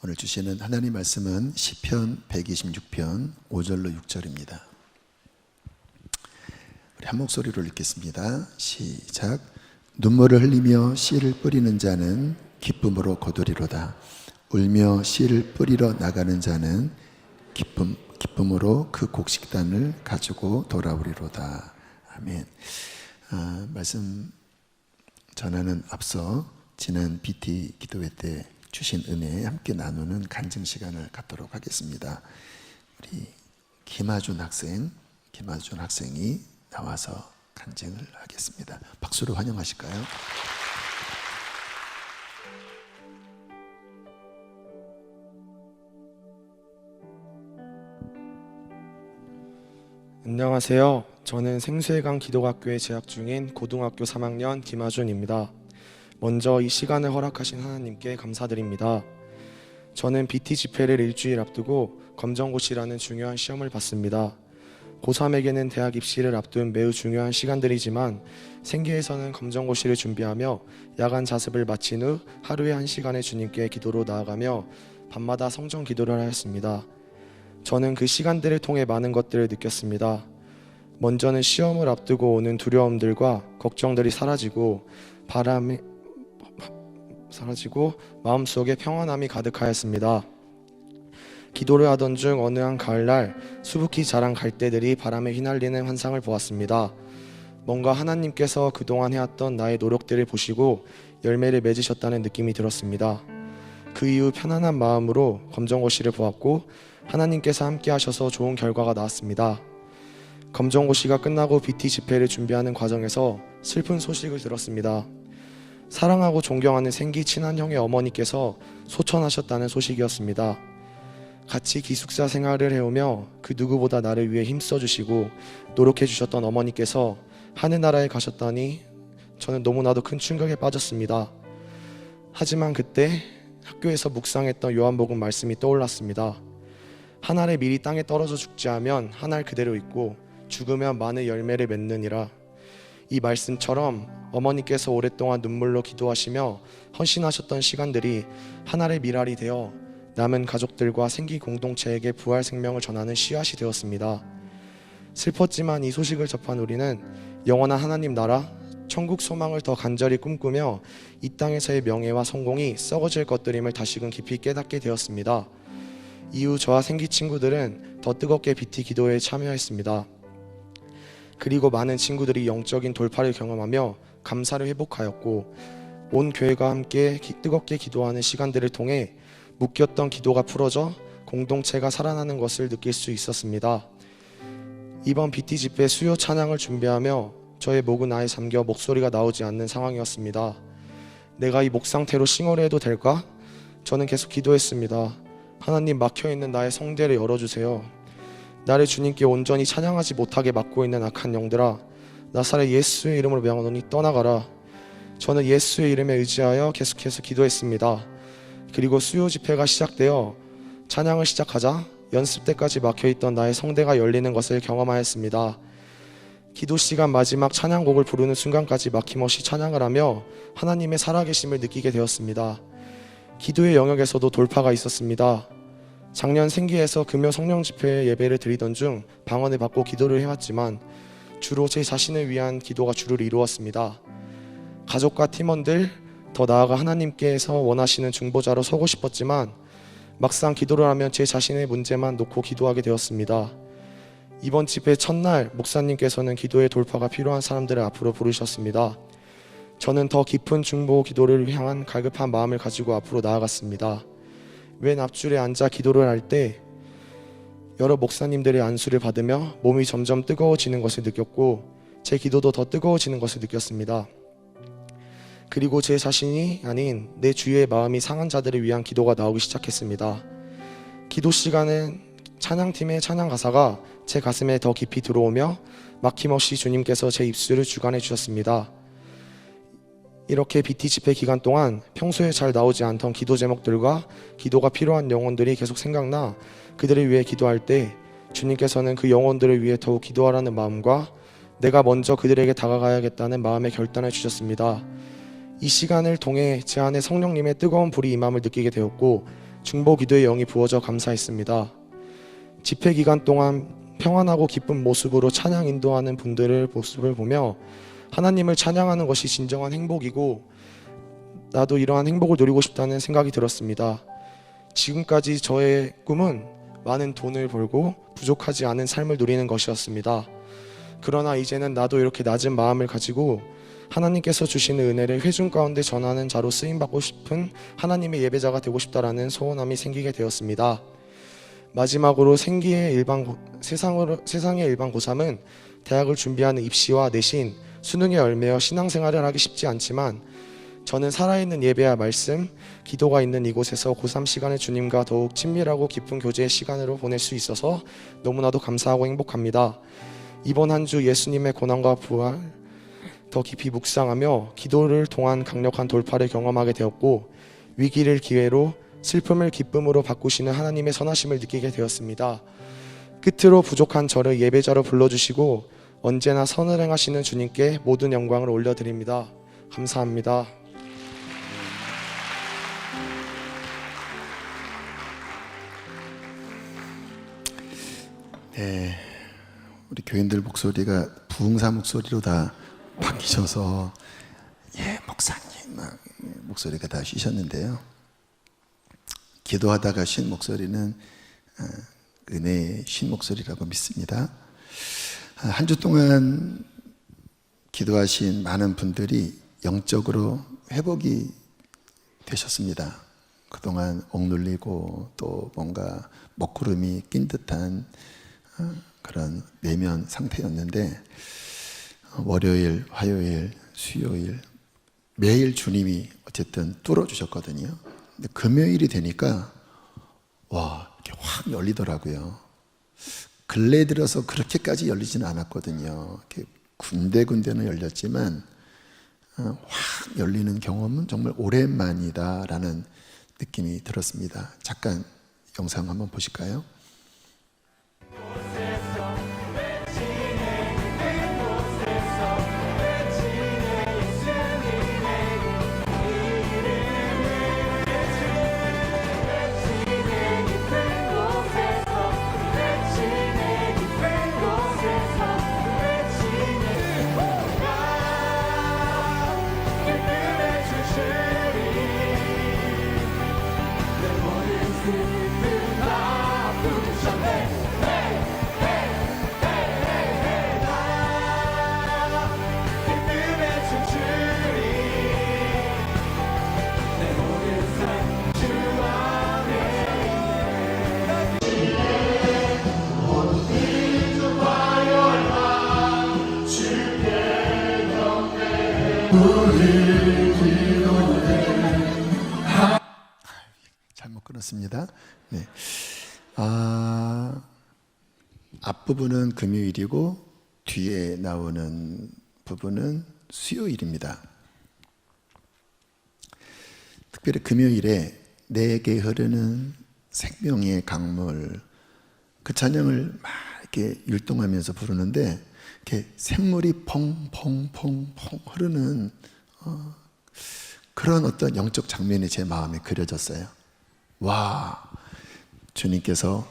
오늘 주시는 하나님 말씀은 시편 126편 5절로 6절입니다. 우리 한 목소리로 읽겠습니다. 시작. 눈물을 흘리며 씨를 뿌리는 자는 기쁨으로 거두리로다. 울며 씨를 뿌리러 나가는 자는 기쁨으로 그 곡식단을 가지고 돌아오리로다. 아멘. 말씀 전하는 앞서 지난 BT 기도회 때 주신 은혜에 함께 나누는 간증 시간을 갖도록 하겠습니다. 우리 김하준 학생이 나와서 간증을 하겠습니다. 박수로 환영하실까요? 안녕하세요. 저는 생수의강 기독학교에 재학 중인 고등학교 3학년 김하준입니다. 먼저 이 시간을 허락하신 하나님께 감사드립니다. 저는 BT 집회를 일주일 앞두고 검정고시라는 중요한 시험을 봤습니다. 고3에게는 대학 입시를 앞둔 매우 중요한 시간들이지만 생계에서는 검정고시를 준비하며 야간 자습을 마친 후 하루에 1시간의 주님께 기도로 나아가며 밤마다 성전 기도를 하였습니다. 저는 그 시간들을 통해 많은 것들을 느꼈습니다. 먼저는 시험을 앞두고 오는 두려움들과 걱정들이 사라지고 마음속에 평안함이 가득하였습니다. 기도를 하던 중 어느 한 가을날 수북히 자란 갈대들이 바람에 휘날리는 환상을 보았습니다. 뭔가 하나님께서 그동안 해왔던 나의 노력들을 보시고 열매를 맺으셨다는 느낌이 들었습니다. 그 이후 편안한 마음으로 검정고시를 보았고 하나님께서 함께 하셔서 좋은 결과가 나왔습니다. 검정고시가 끝나고 BT 집회를 준비하는 과정에서 슬픈 소식을 들었습니다. 사랑하고 존경하는 생기 친한 형의 어머니께서 소천하셨다는 소식이었습니다. 같이 기숙사 생활을 해오며 그 누구보다 나를 위해 힘써주시고 노력해주셨던 어머니께서 하늘나라에 가셨다니 저는 너무나도 큰 충격에 빠졌습니다. 하지만 그때 학교에서 묵상했던 요한복음 말씀이 떠올랐습니다. 한 알의 밀이 땅에 떨어져 죽지 않으면 한 알 그대로 있고 죽으면 많은 열매를 맺느니라. 이 말씀처럼 어머니께서 오랫동안 눈물로 기도하시며 헌신하셨던 시간들이 한 알의 밀알이 되어 남은 가족들과 생기 공동체에게 부활 생명을 전하는 씨앗이 되었습니다. 슬펐지만 이 소식을 접한 우리는 영원한 하나님 나라, 천국 소망을 더 간절히 꿈꾸며 이 땅에서의 명예와 성공이 썩어질 것들임을 다시금 깊이 깨닫게 되었습니다. 이후 저와 생기 친구들은 더 뜨겁게 BT 기도회에 참여했습니다. 그리고 많은 친구들이 영적인 돌파를 경험하며 감사를 회복하였고 온 교회가 함께 뜨겁게 기도하는 시간들을 통해 묶였던 기도가 풀어져 공동체가 살아나는 것을 느낄 수 있었습니다. 이번 BT 집회 수요 찬양을 준비하며 저의 목은 아예 잠겨 목소리가 나오지 않는 상황이었습니다. 내가 이 목 상태로 싱어를 해도 될까? 저는 계속 기도했습니다. 하나님, 막혀있는 나의 성대를 열어주세요. 나를 주님께 온전히 찬양하지 못하게 막고 있는 악한 영들아, 나사렛 예수의 이름으로 명하노니 떠나가라. 저는 예수의 이름에 의지하여 계속해서 기도했습니다. 그리고 수요 집회가 시작되어 찬양을 시작하자 연습 때까지 막혀있던 나의 성대가 열리는 것을 경험하였습니다. 기도 시간 마지막 찬양곡을 부르는 순간까지 막힘없이 찬양을 하며 하나님의 살아계심을 느끼게 되었습니다. 기도의 영역에서도 돌파가 있었습니다. 작년 생기에서 금요 성령 집회 예배를 드리던 중 방언을 받고 기도를 해왔지만 주로 제 자신을 위한 기도가 주를 이루었습니다. 가족과 팀원들, 더 나아가 하나님께서 원하시는 중보자로 서고 싶었지만 막상 기도를 하면 제 자신의 문제만 놓고 기도하게 되었습니다. 이번 집회 첫날 목사님께서는 기도의 돌파가 필요한 사람들을 앞으로 부르셨습니다. 저는 더 깊은 중보 기도를 향한 갈급한 마음을 가지고 앞으로 나아갔습니다. 왼 앞줄에 앉아 기도를 할 때 여러 목사님들의 안수를 받으며 몸이 점점 뜨거워지는 것을 느꼈고 제 기도도 더 뜨거워지는 것을 느꼈습니다. 그리고 제 자신이 아닌 내 주위의 마음이 상한 자들을 위한 기도가 나오기 시작했습니다. 기도 시간엔 찬양팀의 찬양 가사가 제 가슴에 더 깊이 들어오며 막힘없이 주님께서 제 입술을 주관해 주셨습니다. 이렇게 BT 집회 기간 동안 평소에 잘 나오지 않던 기도 제목들과 기도가 필요한 영혼들이 계속 생각나 그들을 위해 기도할 때 주님께서는 그 영혼들을 위해 더욱 기도하라는 마음과 내가 먼저 그들에게 다가가야겠다는 마음의 결단을 주셨습니다. 이 시간을 통해 제 안에 성령님의 뜨거운 불이 임함을 느끼게 되었고 중보 기도의 영이 부어져 감사했습니다. 집회 기간 동안 평안하고 기쁜 모습으로 찬양 인도하는 분들의 모습을 보며 하나님을 찬양하는 것이 진정한 행복이고 나도 이러한 행복을 누리고 싶다는 생각이 들었습니다. 지금까지 저의 꿈은 많은 돈을 벌고 부족하지 않은 삶을 누리는 것이었습니다. 그러나 이제는 나도 이렇게 낮은 마음을 가지고 하나님께서 주시는 은혜를 회중 가운데 전하는 자로 쓰임받고 싶은 하나님의 예배자가 되고 싶다라는 소원함이 생기게 되었습니다. 마지막으로 세상의 일반 고3은 대학을 준비하는 입시와 내신, 수능에 얽매여 신앙생활을 하기 쉽지 않지만 저는 살아있는 예배와 말씀, 기도가 있는 이곳에서 고3 시간을 주님과 더욱 친밀하고 깊은 교제의 시간으로 보낼 수 있어서 너무나도 감사하고 행복합니다. 이번 한 주 예수님의 고난과 부활 더 깊이 묵상하며 기도를 통한 강력한 돌파를 경험하게 되었고 위기를 기회로 슬픔을 기쁨으로 바꾸시는 하나님의 선하심을 느끼게 되었습니다. 끝으로 부족한 저를 예배자로 불러주시고 언제나 선을 행하시는 주님께 모든 영광을 올려드립니다. 감사합니다. 네, 우리 교인들 목소리가 부흥사 목소리로 다 바뀌셔서 목사님 막 목소리가 다 쉬셨는데요. 기도하다가 쉰 목소리는 은혜의 쉰 목소리라고 믿습니다. 한 주 동안 기도하신 많은 분들이 영적으로 회복이 되셨습니다. 그동안 억눌리고 또 뭔가 먹구름이 낀 듯한 그런 내면 상태였는데 월요일, 화요일, 수요일 매일 주님이 어쨌든 뚫어주셨거든요. 근데 금요일이 되니까 이렇게 확 열리더라고요. 근래 들어서 그렇게까지 열리지는 않았거든요. 이렇게 군데군데는 열렸지만 확 열리는 경험은 정말 오랜만이다라는 느낌이 들었습니다. 잠깐 영상 한번 보실까요? 잘못 끊었습니다. 네. 앞부분은 금요일이고 뒤에 나오는 부분은 수요일입니다. 특별히 금요일에 내게 흐르는 생명의 강물, 그 찬양을 막 이렇게 율동하면서 부르는데 이렇게 샘물이 펑펑펑펑 흐르는 그런 어떤 영적 장면이 제 마음에 그려졌어요. 와, 주님께서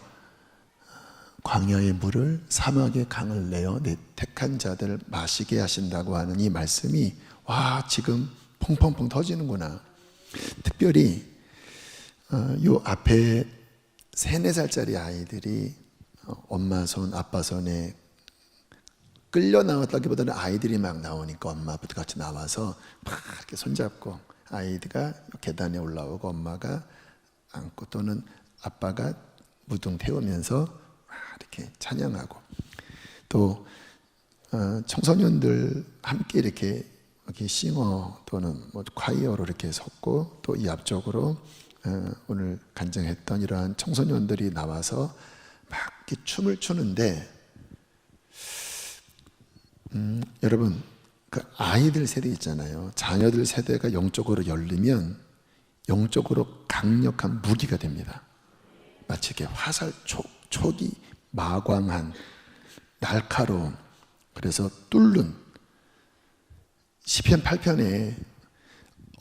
광야의 물을 사막의 강을 내어 내 택한 자들을 마시게 하신다고 하는 이 말씀이 지금 펑펑펑 터지는구나. 특별히 요 앞에 3, 4살짜리 아이들이 엄마 손, 아빠 손에 끌려 나왔다기보다는 아이들이 막 나오니까 엄마부터 같이 나와서 막 이렇게 손잡고 아이가 계단에 올라오고 엄마가 안고 또는 아빠가 무등 태우면서 이렇게 찬양하고 또 청소년들 함께 이렇게 싱어 또는 뭐 콰이어로 이렇게 섰고 또 이 앞쪽으로 오늘 간증했던 이러한 청소년들이 나와서 막 이렇게 춤을 추는데 여러분 그 아이들 세대 있잖아요. 자녀들 세대가 영적으로 열리면 영적으로 강력한 무기가 됩니다. 마치 이렇게 화살 촉이 마광한 날카로운 그래서 뚫는 시편 8편에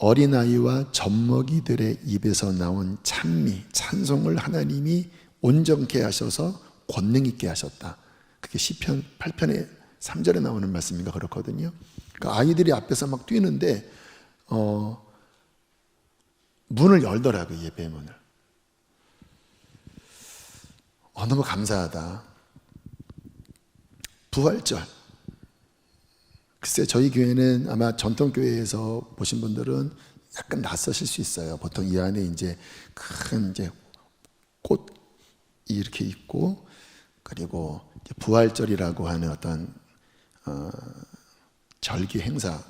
어린아이와 젖먹이들의 입에서 나온 찬미, 찬송을 하나님이 온전케 하셔서 권능 있게 하셨다. 그게 시편 8편의 3절에 나오는 말씀인가 그렇거든요. 그러니까 아이들이 앞에서 막 뛰는데 문을 열더라고요, 예배 문을. 너무 감사하다. 부활절. 글쎄 저희 교회는 아마 전통교회에서 보신 분들은 약간 낯서실 수 있어요. 보통 이 안에 이제 큰 이제 꽃이 이렇게 있고, 그리고 이제 부활절이라고 하는 어떤 절기 행사,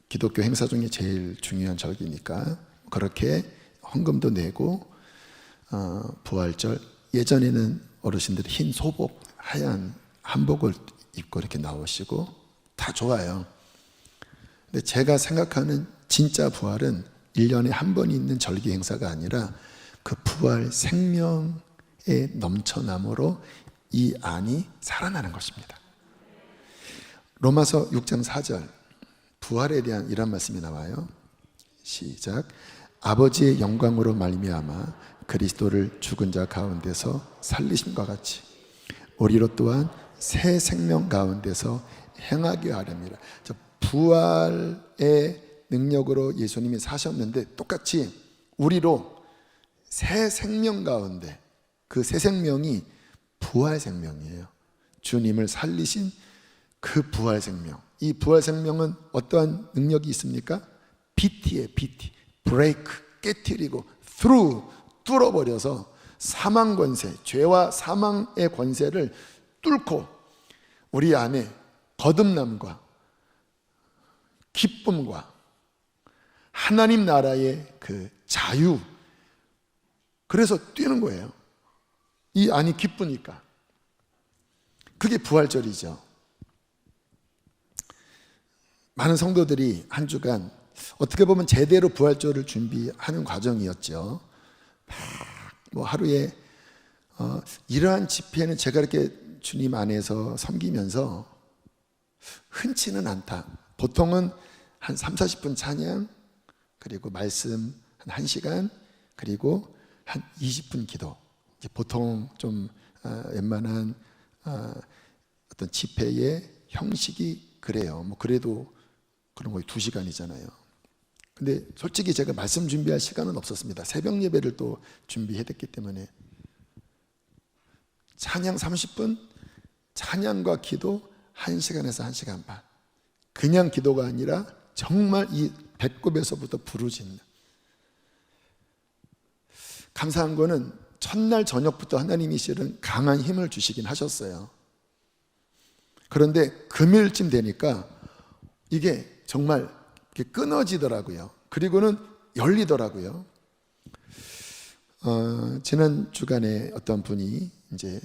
기독교 행사 중에 제일 중요한 절기니까 그렇게 헌금도 내고, 부활절 예전에는 어르신들이 흰 소복, 하얀 한복을 입고 이렇게 나오시고 다 좋아요. 근데 제가 생각하는 진짜 부활은 1년에 한 번 있는 절기 행사가 아니라 그 부활 생명의 넘쳐남으로 이 안이 살아나는 것입니다. 로마서 6장 4절 부활에 대한 이런 말씀이 나와요. 시작. 아버지의 영광으로 말미암아 그리스도를 죽은 자 가운데서 살리심과 같이 우리로 또한 새 생명 가운데서 행하게 하렵니다. 부활의 능력으로 예수님이 사셨는데 똑같이 우리로 새 생명 가운데, 그 새 생명이 부활 생명이에요. 주님을 살리신 그 부활 생명. 이 부활 생명은 어떠한 능력이 있습니까? BT에 BT, break, 깨트리고 through, 뚫어버려서 사망 권세, 죄와 사망의 권세를 뚫고 우리 안에 거듭남과 기쁨과 하나님 나라의 그 자유, 그래서 뛰는 거예요. 이 안이 기쁘니까. 그게 부활절이죠. 많은 성도들이 한 주간 어떻게 보면 제대로 부활절을 준비하는 과정이었죠. 뭐 하루에 이러한 집회는 제가 이렇게 주님 안에서 섬기면서 흔치는 않다. 보통은 한 3, 40분 찬양, 그리고 말씀 한 1시간, 그리고 한 20분 기도. 이제 보통 좀 웬만한 어떤 집회의 형식이 그래요. 뭐 그래도 그런 거의 2시간이잖아요. 근데 솔직히 제가 말씀 준비할 시간은 없었습니다. 새벽 예배를 또 준비해야 됐기 때문에 찬양 30분, 찬양과 기도 1시간에서 1시간 반. 그냥 기도가 아니라 정말 이 배꼽에서부터 부르짖는. 감사한 거는 첫날 저녁부터 하나님이 실은 강한 힘을 주시긴 하셨어요. 그런데 금요일쯤 되니까 이게 정말 이렇게 끊어지더라고요. 그리고는 열리더라고요. 지난 주간에 어떤 분이 이제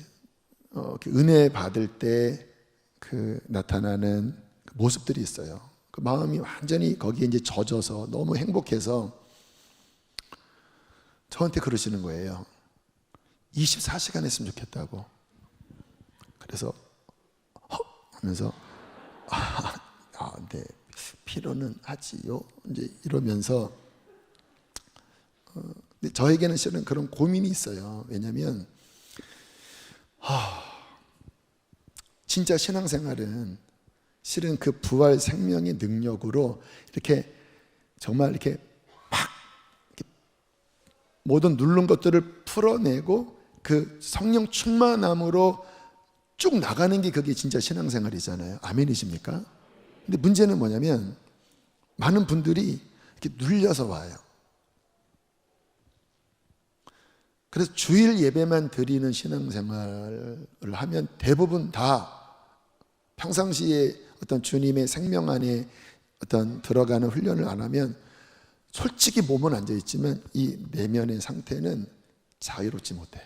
은혜 받을 때 그 나타나는 모습들이 있어요. 그 마음이 완전히 거기에 이제 젖어서 너무 행복해서 저한테 그러시는 거예요. 24시간 했으면 좋겠다고. 그래서 하면서 네, 필요는 하지요. 이제 이러면서 근데 저에게는 실은 그런 고민이 있어요. 왜냐하면 진짜 신앙생활은 실은 그 부활 생명의 능력으로 이렇게 정말 이렇게 막 이렇게 모든 누른 것들을 풀어내고 그 성령 충만함으로 쭉 나가는 게 그게 진짜 신앙생활이잖아요. 아멘이십니까? 근데 문제는 뭐냐면 많은 분들이 이렇게 눌려서 와요. 그래서 주일 예배만 드리는 신앙생활을 하면 대부분 다 평상시에 어떤 주님의 생명 안에 어떤 들어가는 훈련을 안 하면 솔직히 몸은 앉아있지만 이 내면의 상태는 자유롭지 못해요.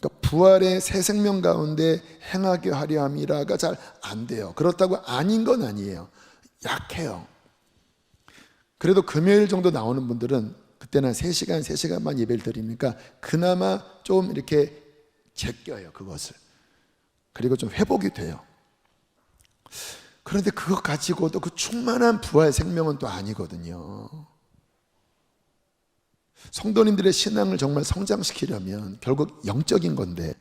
그러니까 부활의 새 생명 가운데 행하게 하려 함이라가 잘 안 돼요. 그렇다고 아닌 건 아니에요. 약해요. 그래도 금요일 정도 나오는 분들은 그때는 한 3시간, 3시간만 예배를 드리니까 그나마 좀 이렇게 제껴요, 그것을. 그리고 좀 회복이 돼요. 그런데 그것 가지고도 그 충만한 부활 생명은 또 아니거든요. 성도님들의 신앙을 정말 성장시키려면 결국 영적인 건데,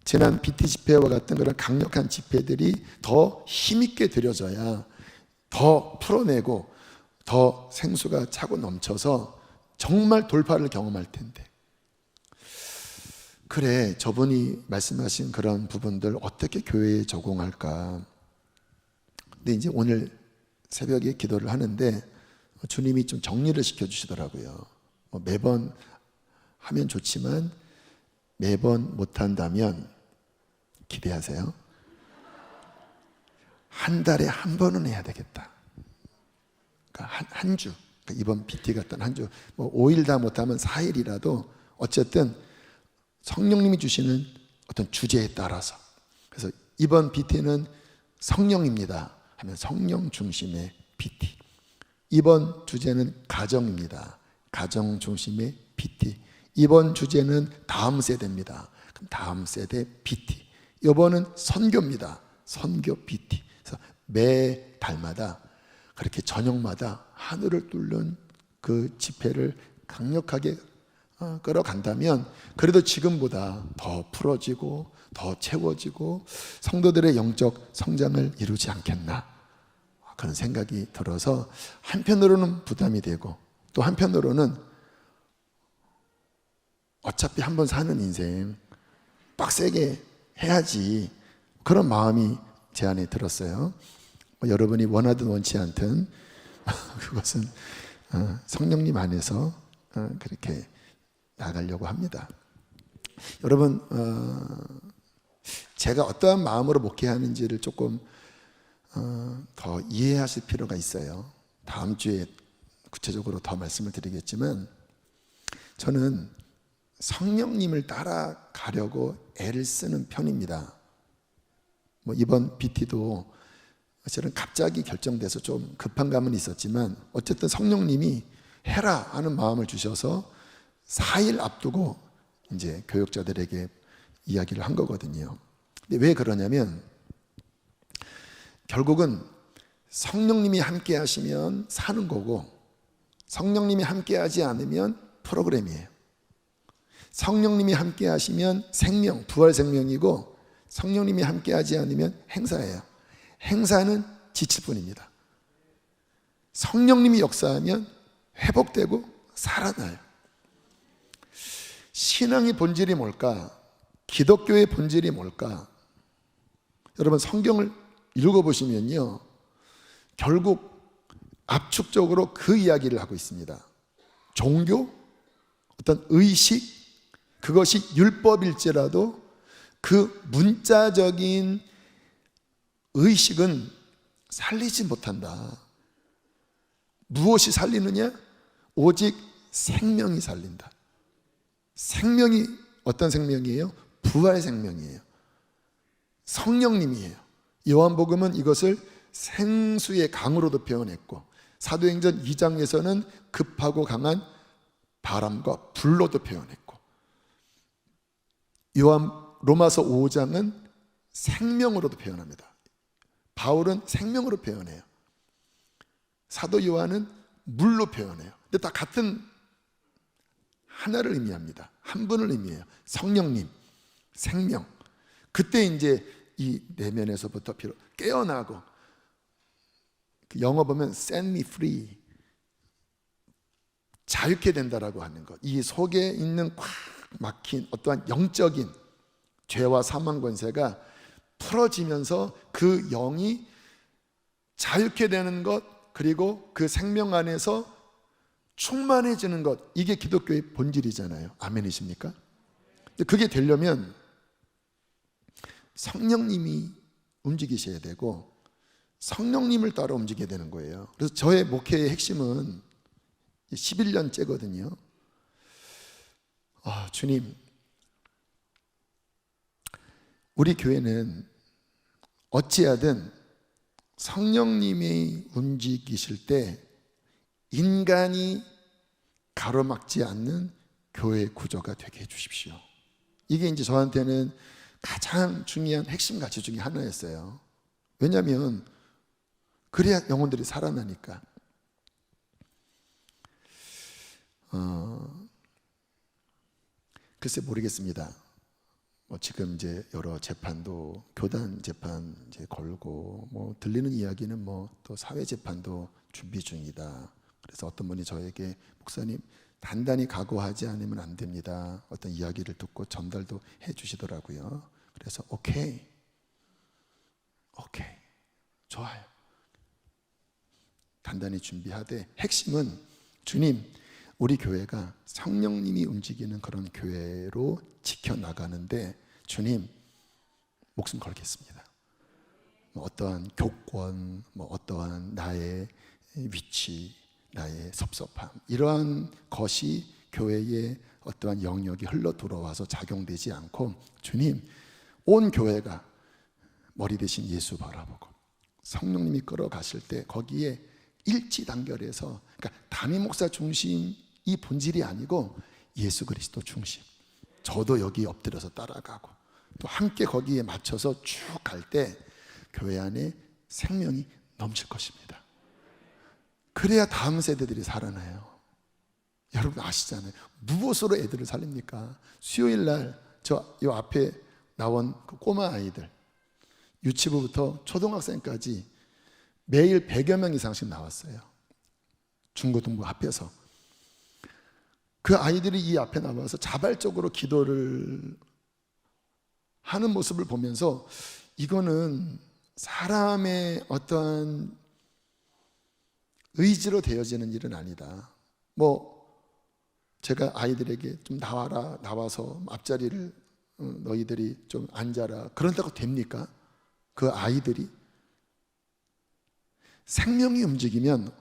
지난 BT 집회와 같은 그런 강력한 집회들이 더 힘있게 드려져야 더 풀어내고 더 생수가 차고 넘쳐서 정말 돌파를 경험할 텐데, 그래 저분이 말씀하신 그런 부분들 어떻게 교회에 적용할까. 근데 이제 오늘 새벽에 기도를 하는데 주님이 좀 정리를 시켜주시더라고요. 매번 하면 좋지만 매번 못한다면 기대하세요. 한 달에 한 번은 해야 되겠다. 그러니까 한 주, 그러니까 이번 PT 같은 한 주, 5일 다 못하면 4일이라도 어쨌든 성령님이 주시는 어떤 주제에 따라서, 그래서 이번 PT는 성령입니다 하면 성령 중심의 PT, 이번 주제는 가정입니다, 가정 중심의 PT, 이번 주제는 다음 세대입니다, 그럼 다음 세대 PT, 이번은 선교입니다, 선교 PT. 그래서 매 달마다 그렇게 저녁마다 하늘을 뚫는 그 집회를 강력하게 끌어간다면 그래도 지금보다 더 풀어지고 더 채워지고 성도들의 영적 성장을 이루지 않겠나, 그런 생각이 들어서 한편으로는 부담이 되고 또 한편으로는 어차피 한 번 사는 인생 빡세게 해야지, 그런 마음이 제 안에 들었어요. 여러분이 원하든 원치 않든 그것은 성령님 안에서 그렇게 나가려고 합니다. 여러분, 제가 어떠한 마음으로 목회하는지를 조금 더 이해하실 필요가 있어요. 다음 주에 구체적으로 더 말씀을 드리겠지만, 저는 성령님을 따라가려고 애를 쓰는 편입니다. 이번 BT도 사실은 갑자기 결정돼서 좀 급한 감은 있었지만 어쨌든 성령님이 해라 하는 마음을 주셔서 4일 앞두고 이제 교역자들에게 이야기를 한 거거든요. 근데 왜 그러냐면 결국은 성령님이 함께 하시면 사는 거고, 성령님이 함께 하지 않으면 프로그램이에요. 성령님이 함께 하시면 생명, 부활 생명이고, 성령님이 함께 하지 않으면 행사예요. 행사는 지칠 뿐입니다. 성령님이 역사하면 회복되고 살아나요. 신앙의 본질이 뭘까? 기독교의 본질이 뭘까? 여러분, 성경을 읽어보시면요, 결국 압축적으로 그 이야기를 하고 있습니다. 종교, 어떤 의식, 그것이 율법일지라도 그 문자적인 의식은 살리지 못한다. 무엇이 살리느냐? 오직 생명이 살린다. 생명이 어떤 생명이에요? 부활 생명이에요. 성령님이에요. 요한복음은 이것을 생수의 강으로도 표현했고, 사도행전 2장에서는 급하고 강한 바람과 불로도 표현했고, 로마서 5장은 생명으로도 표현합니다. 바울은 생명으로 표현해요. 사도 요한은 물로 표현해요. 근데 다 같은 하나를 의미합니다. 한 분을 의미해요. 성령님, 생명. 그때 이제 이 내면에서부터 깨어나고, 영어 보면 set me free, 자유케 된다라고 하는 것. 이 속에 있는 꽉 막힌 어떠한 영적인 죄와 사망 권세가 풀어지면서 그 영이 자유케 되는 것, 그리고 그 생명 안에서 충만해지는 것, 이게 기독교의 본질이잖아요. 아멘이십니까? 근데 그게 되려면 성령님이 움직이셔야 되고 성령님을 따라 움직여야 되는 거예요. 그래서 저의 목회의 핵심은 11년째거든요. 주님, 우리 교회는 어찌하든 성령님이 움직이실 때 인간이 가로막지 않는 교회 구조가 되게 해주십시오. 이게 이제 저한테는 가장 중요한 핵심 가치 중에 하나였어요. 왜냐하면 그래야 영혼들이 살아나니까. 글쎄 모르겠습니다. 지금 이제 여러 재판도 교단 재판 이제 걸고 들리는 이야기는 또 사회 재판도 준비 중이다. 그래서 어떤 분이 저에게 목사님 단단히 각오하지 않으면 안 됩니다. 어떤 이야기를 듣고 전달도 해주시더라고요. 그래서 오케이 좋아요. 단단히 준비하되 핵심은 주님 우리 교회가 성령님이 움직이는 그런 교회로 지켜나가는데 주님 목숨 걸겠습니다. 어떠한 교권, 어떠한 나의 위치, 나의 섭섭함 이러한 것이 교회의 어떠한 영역이 흘러 들어와서 작용되지 않고 주님 온 교회가 머리 대신 예수 바라보고 성령님이 끌어가실 때 거기에 일치단결해서 그러니까 담임 목사 중심이 본질이 아니고 예수 그리스도 중심. 저도 여기 엎드려서 따라가고 또 함께 거기에 맞춰서 쭉 갈 때 교회 안에 생명이 넘칠 것입니다. 그래야 다음 세대들이 살아나요. 여러분 아시잖아요. 무엇으로 애들을 살립니까? 수요일 날 저 요 앞에 나온 그 꼬마 아이들 유치부부터 초등학생까지 매일 100여 명 이상씩 나왔어요. 중고등부 합해서. 그 아이들이 이 앞에 나와서 자발적으로 기도를 하는 모습을 보면서 이거는 사람의 어떠한 의지로 되어지는 일은 아니다. 제가 아이들에게 좀 나와서 앞자리를 너희들이 좀 앉아라. 그런다고 됩니까? 그 아이들이 생명이 움직이면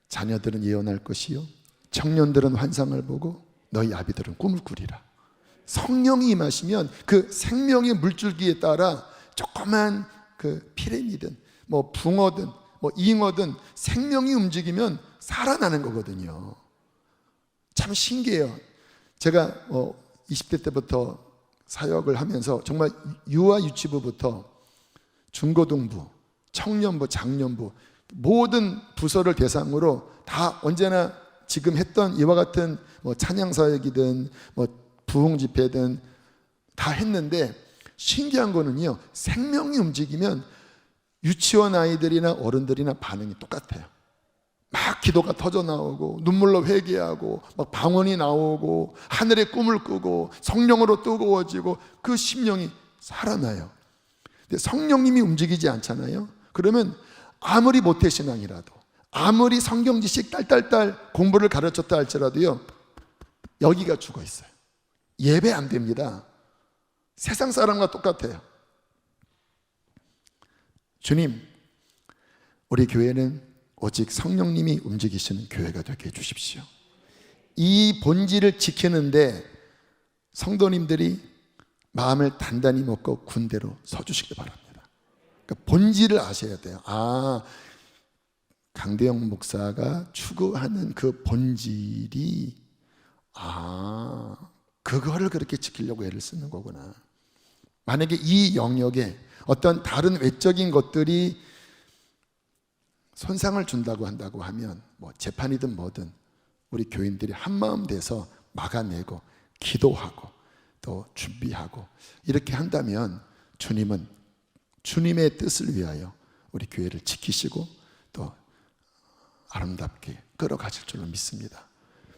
자녀들은 예언할 것이요 청년들은 환상을 보고 너희 아비들은 꿈을 꾸리라. 성령이 임하시면 그 생명의 물줄기에 따라 조그만 그 피레미든 붕어든 잉어든 생명이 움직이면 살아나는 거거든요. 참 신기해요. 제가 20대 때부터 사역을 하면서 정말 유아 유치부부터 중고등부, 청년부, 장년부 모든 부서를 대상으로 다 언제나 지금 했던 이와 같은 찬양사역이든 부흥집회든 다 했는데 신기한 거는요, 생명이 움직이면 유치원 아이들이나 어른들이나 반응이 똑같아요. 막 기도가 터져 나오고 눈물로 회개하고 막 방언이 나오고 하늘의 꿈을 꾸고 성령으로 뜨거워지고 그 심령이 살아나요. 근데 성령님이 움직이지 않잖아요. 그러면 아무리 모태신앙이라도 아무리 성경 지식 딸딸딸 공부를 가르쳤다 할지라도요 여기가 죽어 있어요. 예배 안 됩니다. 세상 사람과 똑같아요. 주님, 우리 교회는 오직 성령님이 움직이시는 교회가 되게 해주십시오. 이 본질을 지키는데 성도님들이 마음을 단단히 먹고 군대로 서주시기 바랍니다. 그러니까 본질을 아셔야 돼요. 강대영 목사가 추구하는 그 본질이 그거를 그렇게 지키려고 애를 쓰는 거구나. 만약에 이 영역에 어떤 다른 외적인 것들이 손상을 준다고 한다고 하면 재판이든 뭐든 우리 교인들이 한마음 돼서 막아내고 기도하고 또 준비하고 이렇게 한다면 주님은 주님의 뜻을 위하여 우리 교회를 지키시고 또 아름답게 끌어가실 줄로 믿습니다.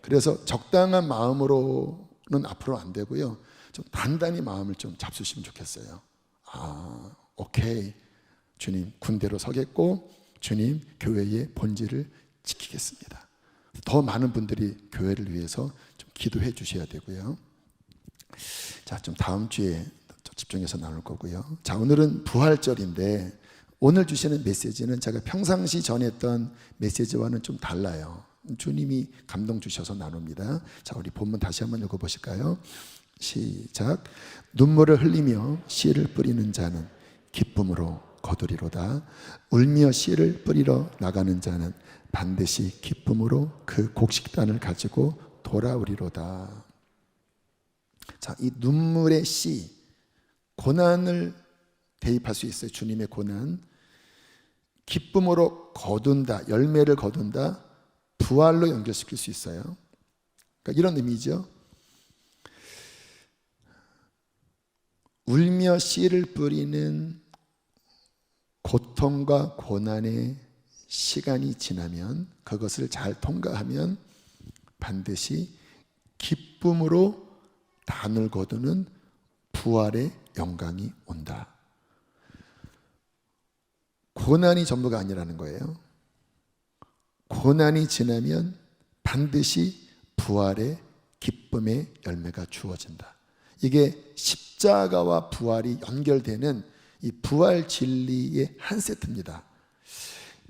그래서 적당한 마음으로는 앞으로 안 되고요, 좀 단단히 마음을 좀 잡수시면 좋겠어요. 오케이, 주님 군대로 서겠고 주님 교회의 본질을 지키겠습니다. 더 많은 분들이 교회를 위해서 좀 기도해 주셔야 되고요. 자, 좀 다음 주에 집중해서 나눌 거고요. 자, 오늘은 부활절인데 오늘 주시는 메시지는 제가 평상시 전했던 메시지와는 좀 달라요. 주님이 감동 주셔서 나눕니다. 자, 우리 본문 다시 한번 읽어보실까요? 시작. 눈물을 흘리며 씨를 뿌리는 자는 기쁨으로 거두리로다. 울며 씨를 뿌리러 나가는 자는 반드시 기쁨으로 그 곡식단을 가지고 돌아오리로다. 자, 이 눈물의 씨, 고난을 대입할 수 있어요. 주님의 고난. 기쁨으로 거둔다, 열매를 거둔다, 부활로 연결시킬 수 있어요. 그러니까 이런 의미죠. 울며 씨를 뿌리는 고통과 고난의 시간이 지나면, 그것을 잘 통과하면 반드시 기쁨으로 단을 거두는 부활의 영광이 온다. 고난이 전부가 아니라는 거예요. 고난이 지나면 반드시 부활의 기쁨의 열매가 주어진다. 이게 십자가와 부활이 연결되는 이 부활 진리의 한 세트입니다.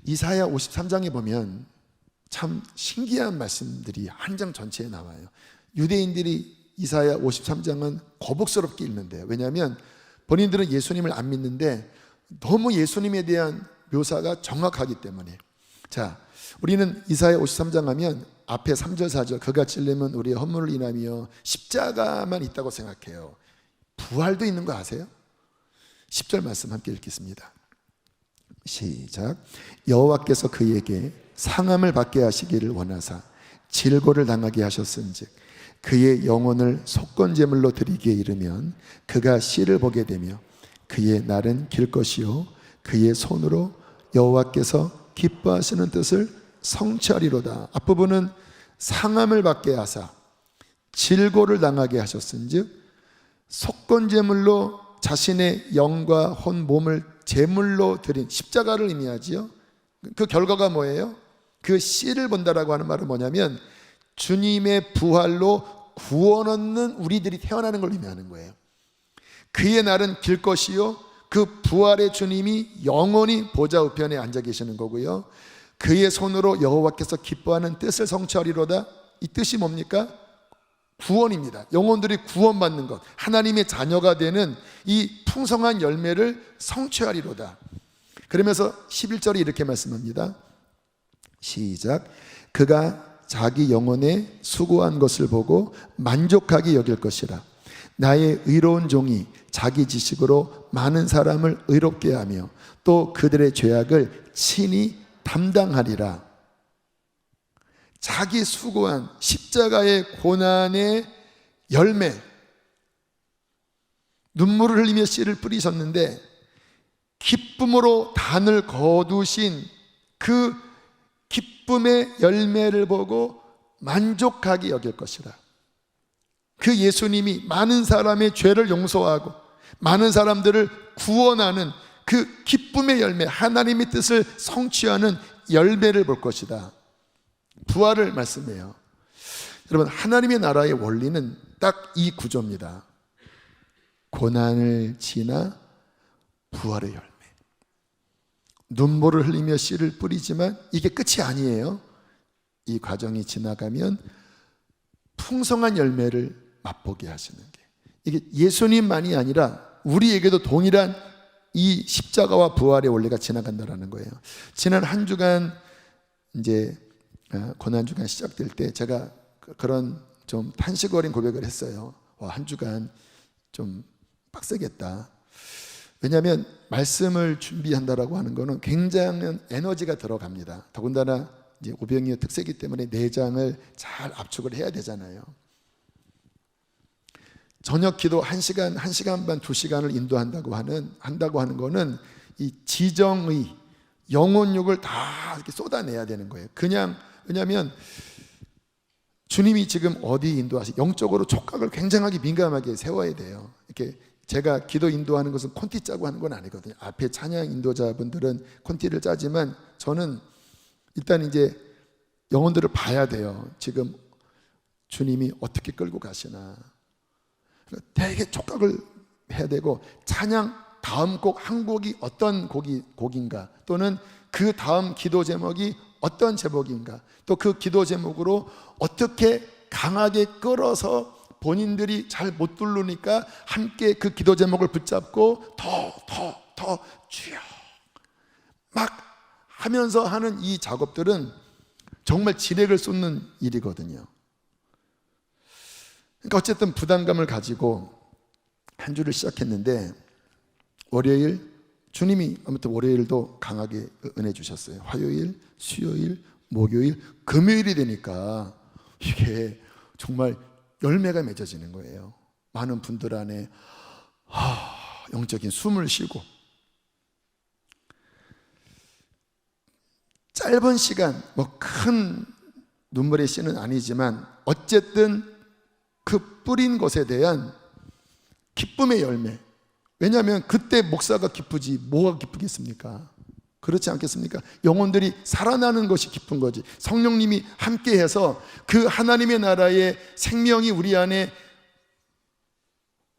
이사야 53장에 보면 참 신기한 말씀들이 한 장 전체에 나와요. 유대인들이 이사야 53장은 거북스럽게 읽는데요. 왜냐하면 본인들은 예수님을 안 믿는데 너무 예수님에 대한 묘사가 정확하기 때문에. 자, 우리는 이사야 53장 하면 앞에 3절 4절 그가 찔림은 우리의 허물을 인하며 십자가만 있다고 생각해요. 부활도 있는 거 아세요? 10절 말씀 함께 읽겠습니다. 시작. 여호와께서 그에게 상함을 받게 하시기를 원하사 질고를 당하게 하셨은즉 그의 영혼을 속건제물로 드리기에 이르면 그가 씨를 보게 되며 그의 날은 길 것이요 그의 손으로 여호와께서 기뻐하시는 뜻을 성취하리로다. 앞부분은 상함을 받게 하사 질고를 당하게 하셨은즉 속건제물로 자신의 영과 혼 몸을 제물로 드린 십자가를 의미하지요. 그 결과가 뭐예요? 그 씨를 본다라고 하는 말은 뭐냐면 주님의 부활로 구원 얻는 우리들이 태어나는 걸 의미하는 거예요. 그의 날은 길 것이요 그 부활의 주님이 영원히 보좌 우편에 앉아 계시는 거고요. 그의 손으로 여호와께서 기뻐하는 뜻을 성취하리로다. 이 뜻이 뭡니까? 구원입니다. 영혼들이 구원받는 것, 하나님의 자녀가 되는 이 풍성한 열매를 성취하리로다. 그러면서 11절에 이렇게 말씀합니다. 시작. 그가 자기 영혼에 수고한 것을 보고 만족하게 여길 것이라. 나의 의로운 종이 자기 지식으로 많은 사람을 의롭게 하며 또 그들의 죄악을 친히 담당하리라. 자기 수고한 십자가의 고난의 열매, 눈물을 흘리며 씨를 뿌리셨는데 기쁨으로 단을 거두신 그 기쁨의 열매를 보고 만족하게 여길 것이라. 그 예수님이 많은 사람의 죄를 용서하고 많은 사람들을 구원하는 그 기쁨의 열매, 하나님의 뜻을 성취하는 열매를 볼 것이다. 부활을 말씀해요. 여러분, 하나님의 나라의 원리는 딱 이 구조입니다. 고난을 지나 부활의 열매. 눈물을 흘리며 씨를 뿌리지만 이게 끝이 아니에요. 이 과정이 지나가면 풍성한 열매를 맛보게 하시는 게, 이게 예수님만이 아니라 우리에게도 동일한 이 십자가와 부활의 원리가 지나간다라는 거예요. 지난 한 주간 이제 고난주간 시작될 때 제가 그런 좀 탄식 어린 고백을 했어요. 한 주간 좀 빡세겠다. 왜냐하면 말씀을 준비한다라고 하는 거는 굉장한 에너지가 들어갑니다. 더군다나 이제 오병이어 특색이기 때문에 내장을 잘 압축을 해야 되잖아요. 저녁 기도 1시간, 1시간 반, 2시간을 인도한다고 하는 거는 이 지정의 영혼욕을 다 이렇게 쏟아내야 되는 거예요. 그냥, 왜냐하면 주님이 지금 어디 영적으로 촉각을 굉장하게 민감하게 세워야 돼요. 이렇게 제가 기도 인도하는 것은 콘티 짜고 하는 건 아니거든요. 앞에 찬양 인도자분들은 콘티를 짜지만 저는 일단 이제 영혼들을 봐야 돼요. 지금 주님이 어떻게 끌고 가시나. 되게 촉각을 해야 되고, 찬양 다음 곡 한 곡이 어떤 곡인가, 또는 그 다음 기도 제목이 어떤 제목인가, 또 그 기도 제목으로 어떻게 강하게 끌어서 본인들이 잘 못 부르니까 함께 그 기도 제목을 붙잡고 더 주여 막 하면서 하는 이 작업들은 정말 지렉을 쏟는 일이거든요. 그러니까 어쨌든 부담감을 가지고 한 주를 시작했는데 월요일 주님이 아무튼 월요일도 강하게 은혜 주셨어요. 화요일, 수요일, 목요일, 금요일이 되니까 이게 정말 열매가 맺어지는 거예요. 많은 분들 안에 영적인 숨을 쉬고 짧은 시간 뭐 큰 눈물의 씨는 아니지만 어쨌든 그 뿌린 것에 대한 기쁨의 열매. 왜냐하면 그때 목사가 기쁘지 뭐가 기쁘겠습니까? 그렇지 않겠습니까? 영혼들이 살아나는 것이 기쁜 거지. 성령님이 함께해서 그 하나님의 나라의 생명이 우리 안에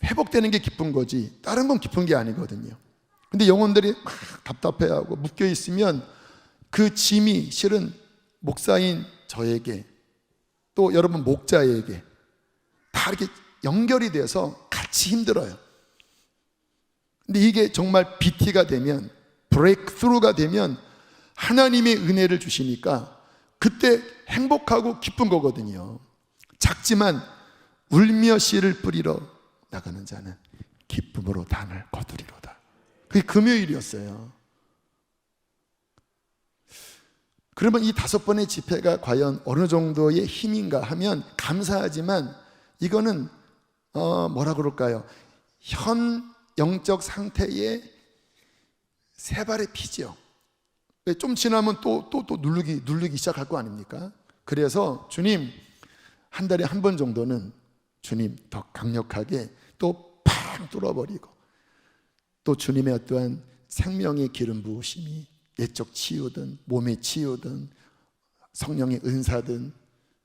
회복되는 게 기쁜 거지 다른 건 기쁜 게 아니거든요. 근데 영혼들이 막 답답해하고 묶여있으면 그 짐이 실은 목사인 저에게 또 여러분 목자에게 다 이렇게 연결이 돼서 같이 힘들어요. 근데 이게 정말 BT가 되면, 브레이크스루가 되면 하나님의 은혜를 주시니까 그때 행복하고 기쁜 거거든요. 작지만 울며 씨를 뿌리러 나가는 자는 기쁨으로 단을 거두리로다. 그게 금요일이었어요. 그러면 이 5번의 집회가 과연 어느 정도의 힘인가 하면 감사하지만 이거는 뭐라 그럴까요? 현 영적 상태의 세 발의 피죠. 좀 지나면 또 누르기 시작할 거 아닙니까? 그래서 주님 한 달에 한 번 정도는 주님 더 강력하게 또 팡 뚫어버리고 또 주님의 어떠한 생명의 기름 부으심이 내적 치유든 몸의 치유든 성령의 은사든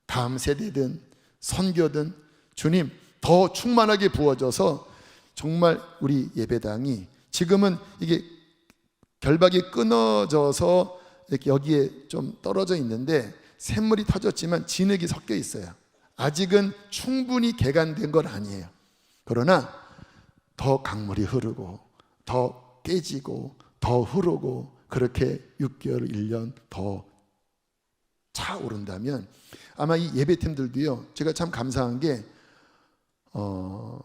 다음 세대든 선교든 주님 더 충만하게 부어져서 정말 우리 예배당이 지금은 이게 결박이 끊어져서 이렇게 여기에 좀 떨어져 있는데 샘물이 터졌지만 진흙이 섞여 있어요. 아직은 충분히 개간된 건 아니에요. 그러나 더 강물이 흐르고 더 깨지고 더 흐르고 그렇게 6개월, 1년 더 차오른다면 아마 이 예배팀들도요. 제가 참 감사한 게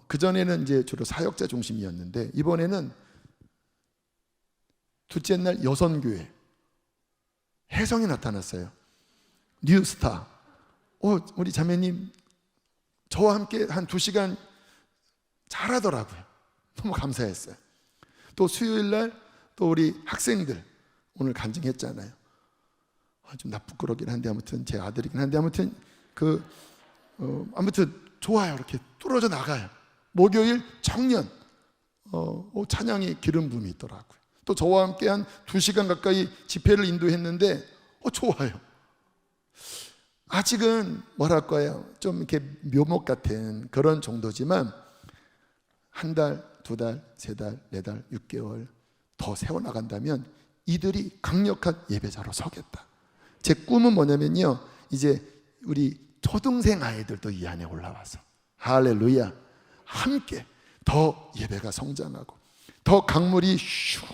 그전에는 이제 주로 사역자 중심이었는데 이번에는 둘째 날 여선교회 혜성이 나타났어요. 뉴스타. 우리 자매님 저와 함께 한 2시간 잘하더라고요. 너무 감사했어요. 또 수요일 날 또 우리 학생들 오늘 간증했잖아요. 좀 부끄럽긴 한데 아무튼 제 아들이긴 한데 아무튼 아무튼 좋아요. 이렇게 뚫어져 나가요. 목요일 청년 찬양의 기름 부음이 있더라고요. 또 저와 함께 한 2시간 가까이 집회를 인도했는데 좋아요. 아직은 뭐랄까요? 좀 이렇게 묘목 같은 그런 정도지만 한 달, 2달, 3달, 4달, 6개월 더 세워나간다면 이들이 강력한 예배자로 서겠다. 제 꿈은 뭐냐면요. 이제 우리 초등생 아이들도 이 안에 올라와서 할렐루야 함께 더 예배가 성장하고 더 강물이 슉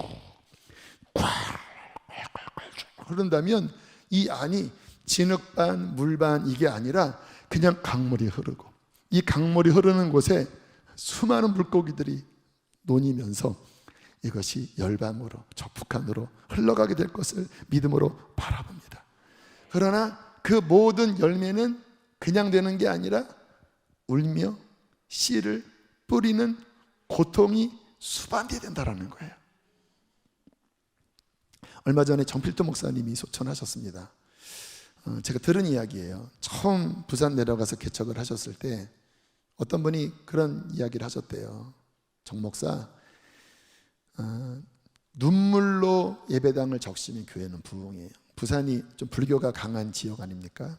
흐른다면 이 안이 진흙반 물반 이게 아니라 그냥 강물이 흐르고 이 강물이 흐르는 곳에 수많은 물고기들이 논이면서 이것이 열방으로 저 북한으로 흘러가게 될 것을 믿음으로 바라봅니다. 그러나 그 모든 열매는 그냥 되는 게 아니라 울며 씨를 뿌리는 고통이 수반돼야 된다는 거예요. 얼마 전에 정필도 목사님이 소천하셨습니다. 제가 들은 이야기예요. 처음 부산 내려가서 개척을 하셨을 때 어떤 분이 그런 이야기를 하셨대요. 정 목사, 눈물로 예배당을 적시면 교회는 부흥이에요. 부산이 좀 불교가 강한 지역 아닙니까?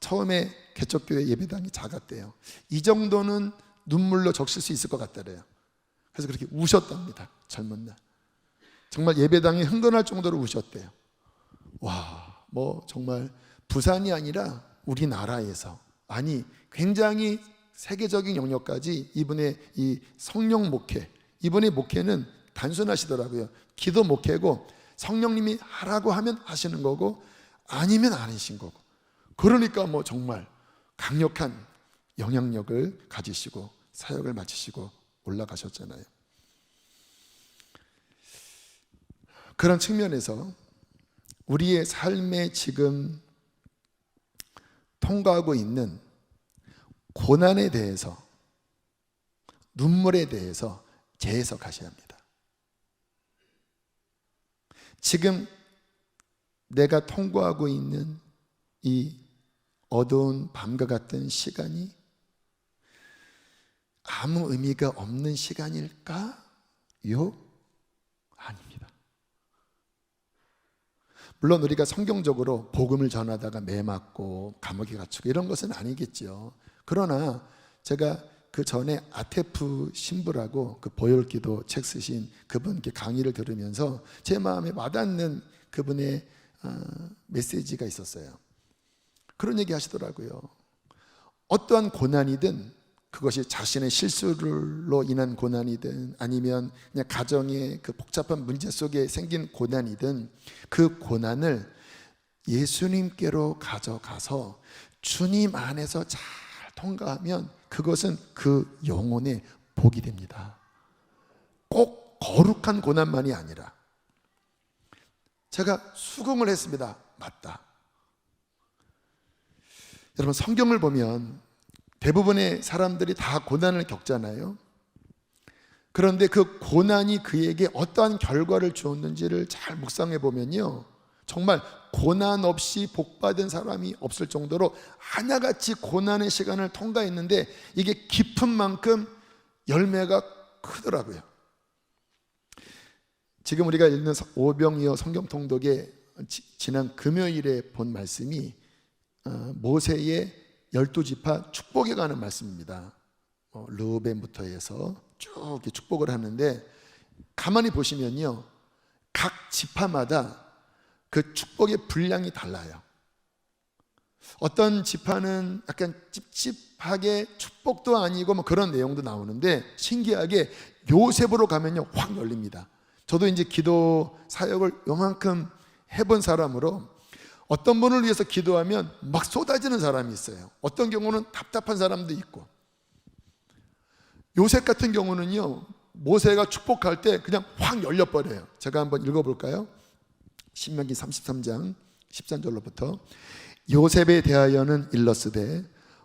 처음에 개척교회 예배당이 작았대요. 이 정도는 눈물로 적실 수 있을 것 같더래요. 그래서 그렇게 우셨답니다. 젊은 날 정말 예배당이 흥건할 정도로 우셨대요. 와, 뭐 정말 부산이 아니라 우리나라에서 아니 굉장히 세계적인 영역까지 이분의 이 성령 목회, 이분의 목회는 단순하시더라고요. 기도 목회고 성령님이 하라고 하면 하시는 거고 아니면 아니신 거고. 그러니까 뭐 정말 강력한 영향력을 가지시고 사역을 마치시고 올라가셨잖아요. 그런 측면에서 우리의 삶에 지금 통과하고 있는 고난에 대해서, 눈물에 대해서 재해석하셔야 합니다. 지금 내가 통과하고 있는 이 어두운 밤과 같은 시간이 아무 의미가 없는 시간일까요? 아닙니다. 물론 우리가 성경적으로 복음을 전하다가 매 맞고 감옥에 갇히고 이런 것은 아니겠죠. 그러나 제가 그 전에 아테프 신부라고 그 보혈기도 책 쓰신 그분께 강의를 들으면서 제 마음에 와닿는 그분의 메시지가 있었어요. 그런 얘기 하시더라고요. 어떠한 고난이든, 그것이 자신의 실수로 인한 고난이든 아니면 그냥 가정의 그 복잡한 문제 속에 생긴 고난이든, 그 고난을 예수님께로 가져가서 주님 안에서 잘 통과하면 그것은 그 영혼의 복이 됩니다. 꼭 거룩한 고난만이 아니라, 제가 수긍을 했습니다. 맞다. 여러분, 성경을 보면 대부분의 사람들이 다 고난을 겪잖아요. 그런데 그 고난이 그에게 어떠한 결과를 주었는지를 잘 묵상해 보면요, 정말 고난 없이 복받은 사람이 없을 정도로 하나같이 고난의 시간을 통과했는데 이게 깊은 만큼 열매가 크더라고요. 지금 우리가 읽는 오병이어 성경 통독에 지난 금요일에 본 말씀이 모세의 12지파 축복에 관한 말씀입니다. 르우벤부터 해서 쭉 축복을 하는데, 가만히 보시면요, 각 지파마다 그 축복의 분량이 달라요. 어떤 지파는 약간 찝찝하게 축복도 아니고 뭐 그런 내용도 나오는데, 신기하게 요셉으로 가면요 확 열립니다. 저도 이제 기도 사역을 요만큼 해본 사람으로 어떤 분을 위해서 기도하면 막 쏟아지는 사람이 있어요. 어떤 경우는 답답한 사람도 있고. 요셉 같은 경우는요, 모세가 축복할 때 그냥 확 열려버려요. 제가 한번 읽어볼까요? 신명기 33장 13절로부터 요셉에 대하여는 일렀으되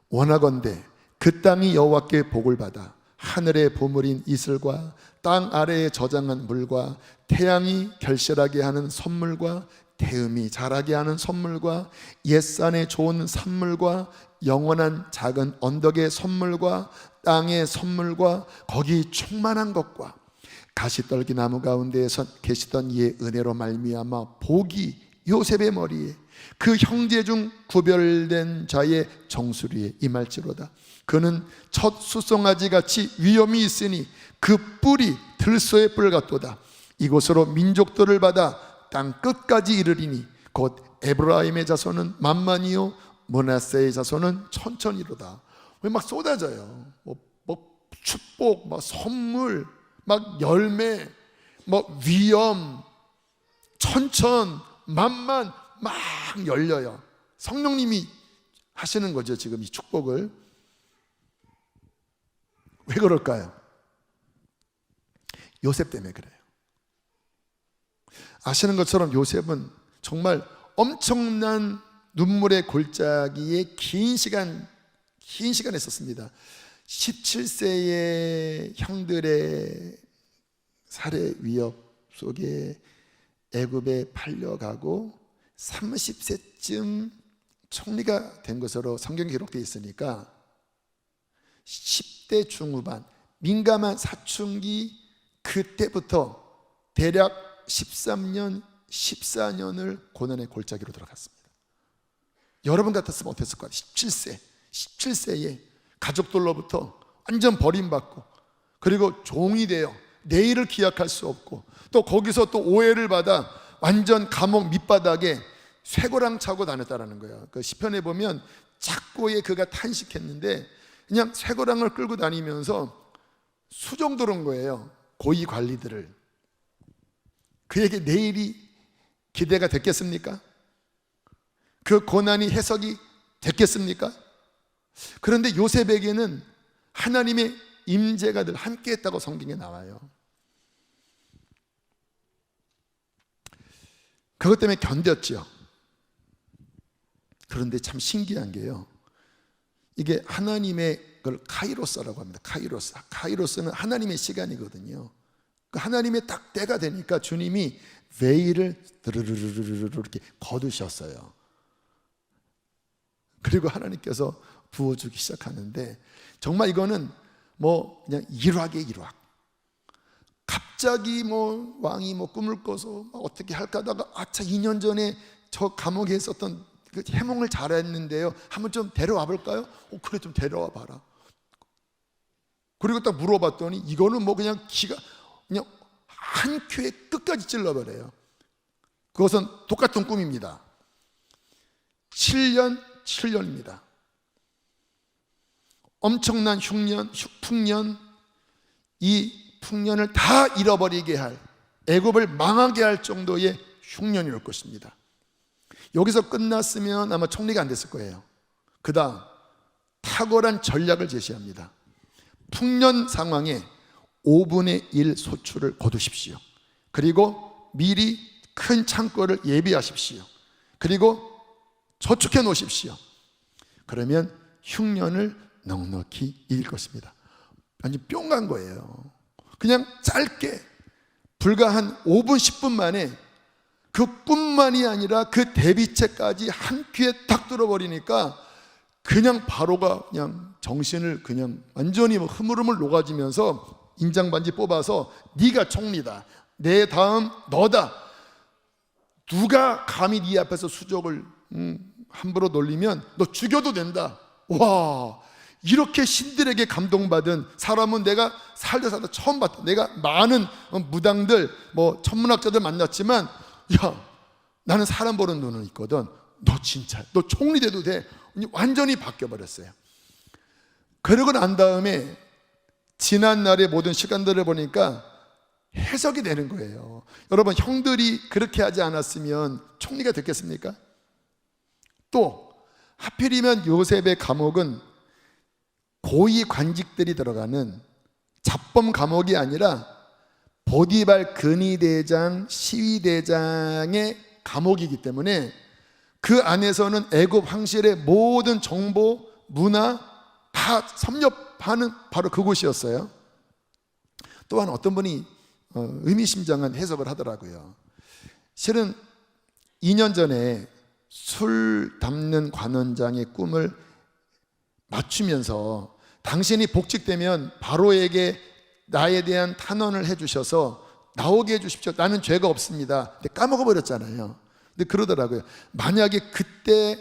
원하건대 그 땅이 여호와께 복을 받아 하늘의 보물인 이슬과 땅 아래에 저장한 물과 태양이 결실하게 하는 선물과 태음이 자라게 하는 선물과 옛산의 좋은 산물과 영원한 작은 언덕의 선물과 땅의 선물과 거기 충만한 것과 가시떨기 나무 가운데에서 계시던 이의 은혜로 말미암아 복이 요셉의 머리에 그 형제 중 구별된 자의 정수리에 임할지로다. 그는 첫 수송아지 같이 위엄이 있으니 그 뿔이 들소의 뿔 같도다. 이곳으로 민족들을 받아 땅 끝까지 이르리니 곧 에브라임의 자손은 만만이요 므낫세의 자손은 천천이로다. 왜 막 쏟아져요? 뭐 축복, 막 선물, 막 열매, 뭐 위엄, 천천, 만만 막 열려요. 성령님이 하시는 거죠, 지금 이 축복을. 왜 그럴까요? 요셉 때문에 그래요. 아시는 것처럼 요셉은 정말 엄청난 눈물의 골짜기에 긴 시간 했었습니다. 17세의 형들의 살해 위협 속에 애굽에 팔려가고 30세쯤 총리가 된 것으로 성경에 기록되어 있으니까 10대 중후반 민감한 사춘기, 그때부터 대략 13년, 14년을 고난의 골짜기로 들어갔습니다. 여러분 같았으면 어땠을 것 같아요? 17세에 가족들로부터 완전 버림받고, 그리고 종이 되어 내일을 기약할 수 없고, 또 거기서 또 오해를 받아 완전 감옥 밑바닥에 쇠고랑 차고 다녔다는 거예요. 그 시편에 보면 작고에 그가 탄식했는데 그냥 쇠고랑을 끌고 다니면서 수종 들은 거예요. 고위 관리들을. 그에게 내일이 기대가 됐겠습니까? 그 고난이 해석이 됐겠습니까? 그런데 요셉에게는 하나님의 임재가 늘 함께했다고 성경에 나와요. 그것 때문에 견뎠죠. 그런데 참 신기한 게요, 이게 하나님의 걸 카이로스라고 합니다. 카이로스는 하나님의 시간이거든요. 그 하나님의 딱 때가 되니까 주님이 veil을 드르르르르르 이렇게 거두셨어요. 그리고 하나님께서 부어주기 시작하는데, 정말 이거는 뭐 그냥 일확의 일확. 갑자기 뭐 왕이 뭐 꿈을 꿔서 어떻게 할까 하다가, 아차 2년 전에 저 감옥에 있었던 그 해몽을 잘했는데요, 한번 좀 데려와 볼까요? 그래, 좀 데려와 봐라. 그리고 딱 물어봤더니 이거는 뭐 그냥 그냥 한 큐에 끝까지 찔러버려요. 그것은 똑같은 꿈입니다. 7년입니다. 엄청난 풍년, 이 풍년을 다 잃어버리게 할, 애굽을 망하게 할 정도의 흉년이 올 것입니다. 여기서 끝났으면 아마 총리가 안 됐을 거예요. 그 다음 탁월한 전략을 제시합니다. 풍년 상황에 5분의 1 소출을 거두십시오. 그리고 미리 큰 창고를 예비하십시오. 그리고 저축해 놓으십시오. 그러면 흉년을 넉넉히 이길 것입니다. 완전 뿅 간 거예요. 그냥 짧게 불과 한 5분 10분 만에 그 꿈만이 아니라 그 대비책까지 한 큐에 딱 들어버리니까 그냥 바로가 그냥 정신을 그냥 완전히 흐물흐물 녹아지면서 인장반지 뽑아서 네가 총리다, 내 다음 너다, 누가 감히 네 앞에서 수족을 함부로 놀리면 너 죽여도 된다. 와, 이렇게 신들에게 감동받은 사람은 내가 살다 처음 봤다. 내가 많은 무당들 뭐 천문학자들 만났지만, 야, 나는 사람 보는 눈은 있거든. 너 진짜 너 총리 돼도 돼. 완전히 바뀌어버렸어요. 그러고 난 다음에 지난 날의 모든 시간들을 보니까 해석이 되는 거예요. 여러분, 형들이 그렇게 하지 않았으면 총리가 됐겠습니까? 또 하필이면 요셉의 감옥은 고위 관직들이 들어가는 잡범 감옥이 아니라 보디발 근위대장, 시위대장의 감옥이기 때문에 그 안에서는 애굽 황실의 모든 정보, 문화 다 섭렵하는 바로 그곳이었어요. 또한 어떤 분이 의미심장한 해석을 하더라고요. 실은 2년 전에 술 담는 관원장의 꿈을 맞추면서 당신이 복직되면 바로에게 나에 대한 탄원을 해주셔서 나오게 해주십시오. 나는 죄가 없습니다. 근데 까먹어버렸잖아요. 근데 그러더라고요. 만약에 그때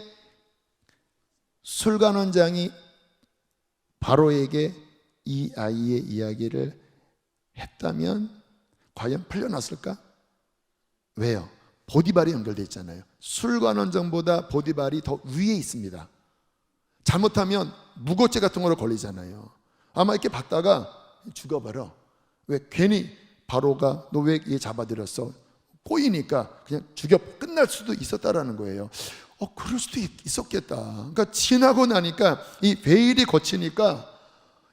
술관원장이 바로에게 이 아이의 이야기를 했다면 과연 풀려났을까? 왜요? 보디발이 연결되어 있잖아요. 술관원장보다 보디발이 더 위에 있습니다. 잘못하면 무고죄 같은 거로 걸리잖아요. 아마 이렇게 받다가 죽어버려. 왜? 괜히 바로가 너 왜 얘 잡아들였어? 꼬이니까 그냥 죽여 끝날 수도 있었다라는 거예요. 그럴 수도 있었겠다. 그러니까 지나고 나니까 이 베일이 거치니까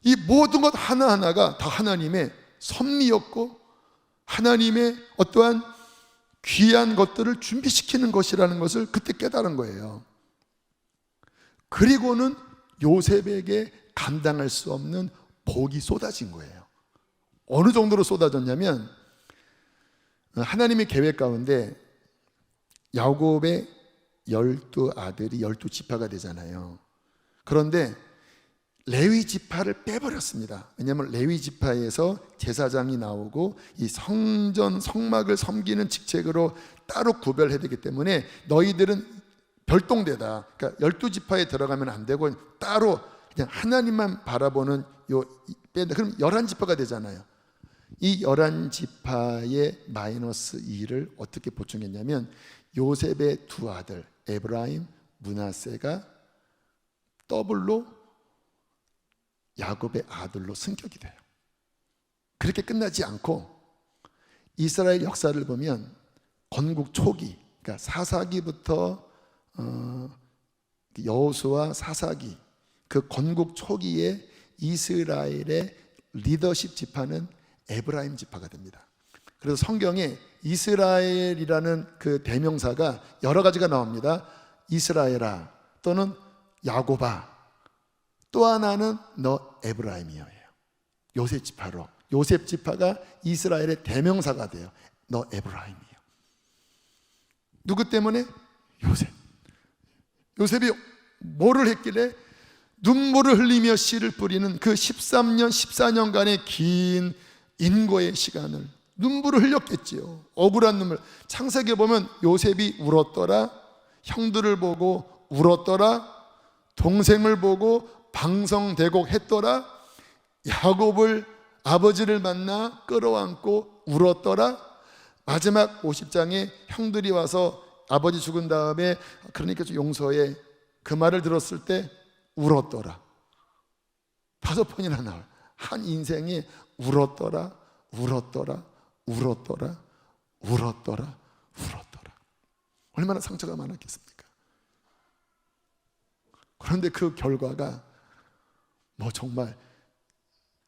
이 모든 것 하나하나가 다 하나님의 섭리였고 하나님의 어떠한 귀한 것들을 준비시키는 것이라는 것을 그때 깨달은 거예요. 그리고는 요셉에게 감당할 수 없는 복이 쏟아진 거예요. 어느 정도로 쏟아졌냐면, 하나님의 계획 가운데 야곱의 12아들이 12지파가 되잖아요. 그런데 레위 지파를 빼버렸습니다. 왜냐하면 레위 지파에서 제사장이 나오고 이 성전 성막을 섬기는 직책으로 따로 구별해야 되기 때문에 너희들은 별동대다. 그러니까 12지파에 들어가면 안 되고 따로 그냥 하나님만 바라보는 그럼 11지파가 되잖아요. 이 11지파의 마이너스 2를 어떻게 보충했냐면 요셉의 두 아들 에브라임, 므낫세가 더블로 야곱의 아들로 승격이 돼요. 그렇게 끝나지 않고 이스라엘 역사를 보면 건국 초기, 그러니까 사사기부터 여호수아 사사기, 그 건국 초기에 이스라엘의 리더십 지파는 에브라임 지파가 됩니다. 그래서 성경에 이스라엘이라는 그 대명사가 여러 가지가 나옵니다. 이스라엘아 또는 야곱아, 또 하나는 너 에브라임이여예요. 요셉 지파로, 요셉 지파가 이스라엘의 대명사가 돼요. 너 에브라임이요. 누구 때문에? 요셉. 요셉이 뭐를 했길래 눈물을 흘리며 씨를 뿌리는 그 13년 14년간의 긴 인고의 시간을 눈물을 흘렸겠지요. 억울한 눈물. 창세기에 보면 요셉이 울었더라, 형들을 보고 울었더라, 동생을 보고 방성대곡했더라, 야곱을 아버지를 만나 끌어안고 울었더라. 마지막 50장에 형들이 와서 아버지 죽은 다음에 그러니까 용서해, 그 말을 들었을 때 울었더라. 5번이나 나와요. 한 인생이 울었더라, 울었더라, 울었더라, 울었더라, 울었더라. 얼마나 상처가 많았겠습니까? 그런데 그 결과가 뭐 정말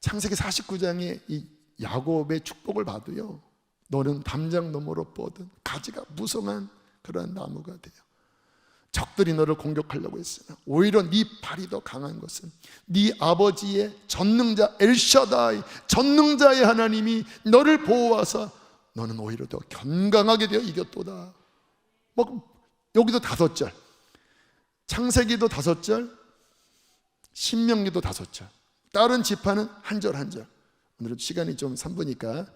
창세기 49장에 이 야곱의 축복을 봐도요, 너는 담장 너머로 뻗은 가지가 무성한 그러한 나무가 돼요. 적들이 너를 공격하려고 했으나 오히려 네 발이 더 강한 것은 네 아버지의 전능자 엘샤다이, 전능자의 하나님이 너를 보호하사 너는 오히려 더 견강하게 되어 이겼도다. 뭐 여기도 5절, 창세기도 5절, 신명기도 5절, 다른 지파는 한 절 한 절. 오늘은 시간이 좀 3부니까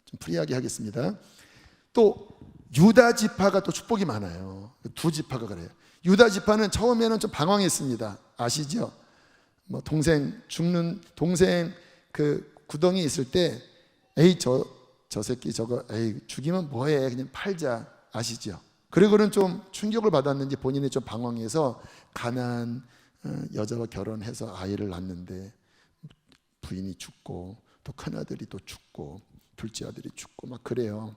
좀 프리하게 하겠습니다. 또 유다 지파가 또 축복이 많아요. 2지파가 그래요. 유다 지파는 처음에는 좀 방황했습니다. 아시죠? 뭐 동생 죽는, 동생 그 구덩이 있을 때 에이 저 새끼 저거 에이 죽이면 뭐해, 그냥 팔자. 아시죠? 그리고는 좀 충격을 받았는지 본인이 좀 방황해서 가나안 여자와 결혼해서 아이를 낳는데 부인이 죽고 또 큰아들이 또 죽고 둘째 아들이 죽고 막 그래요.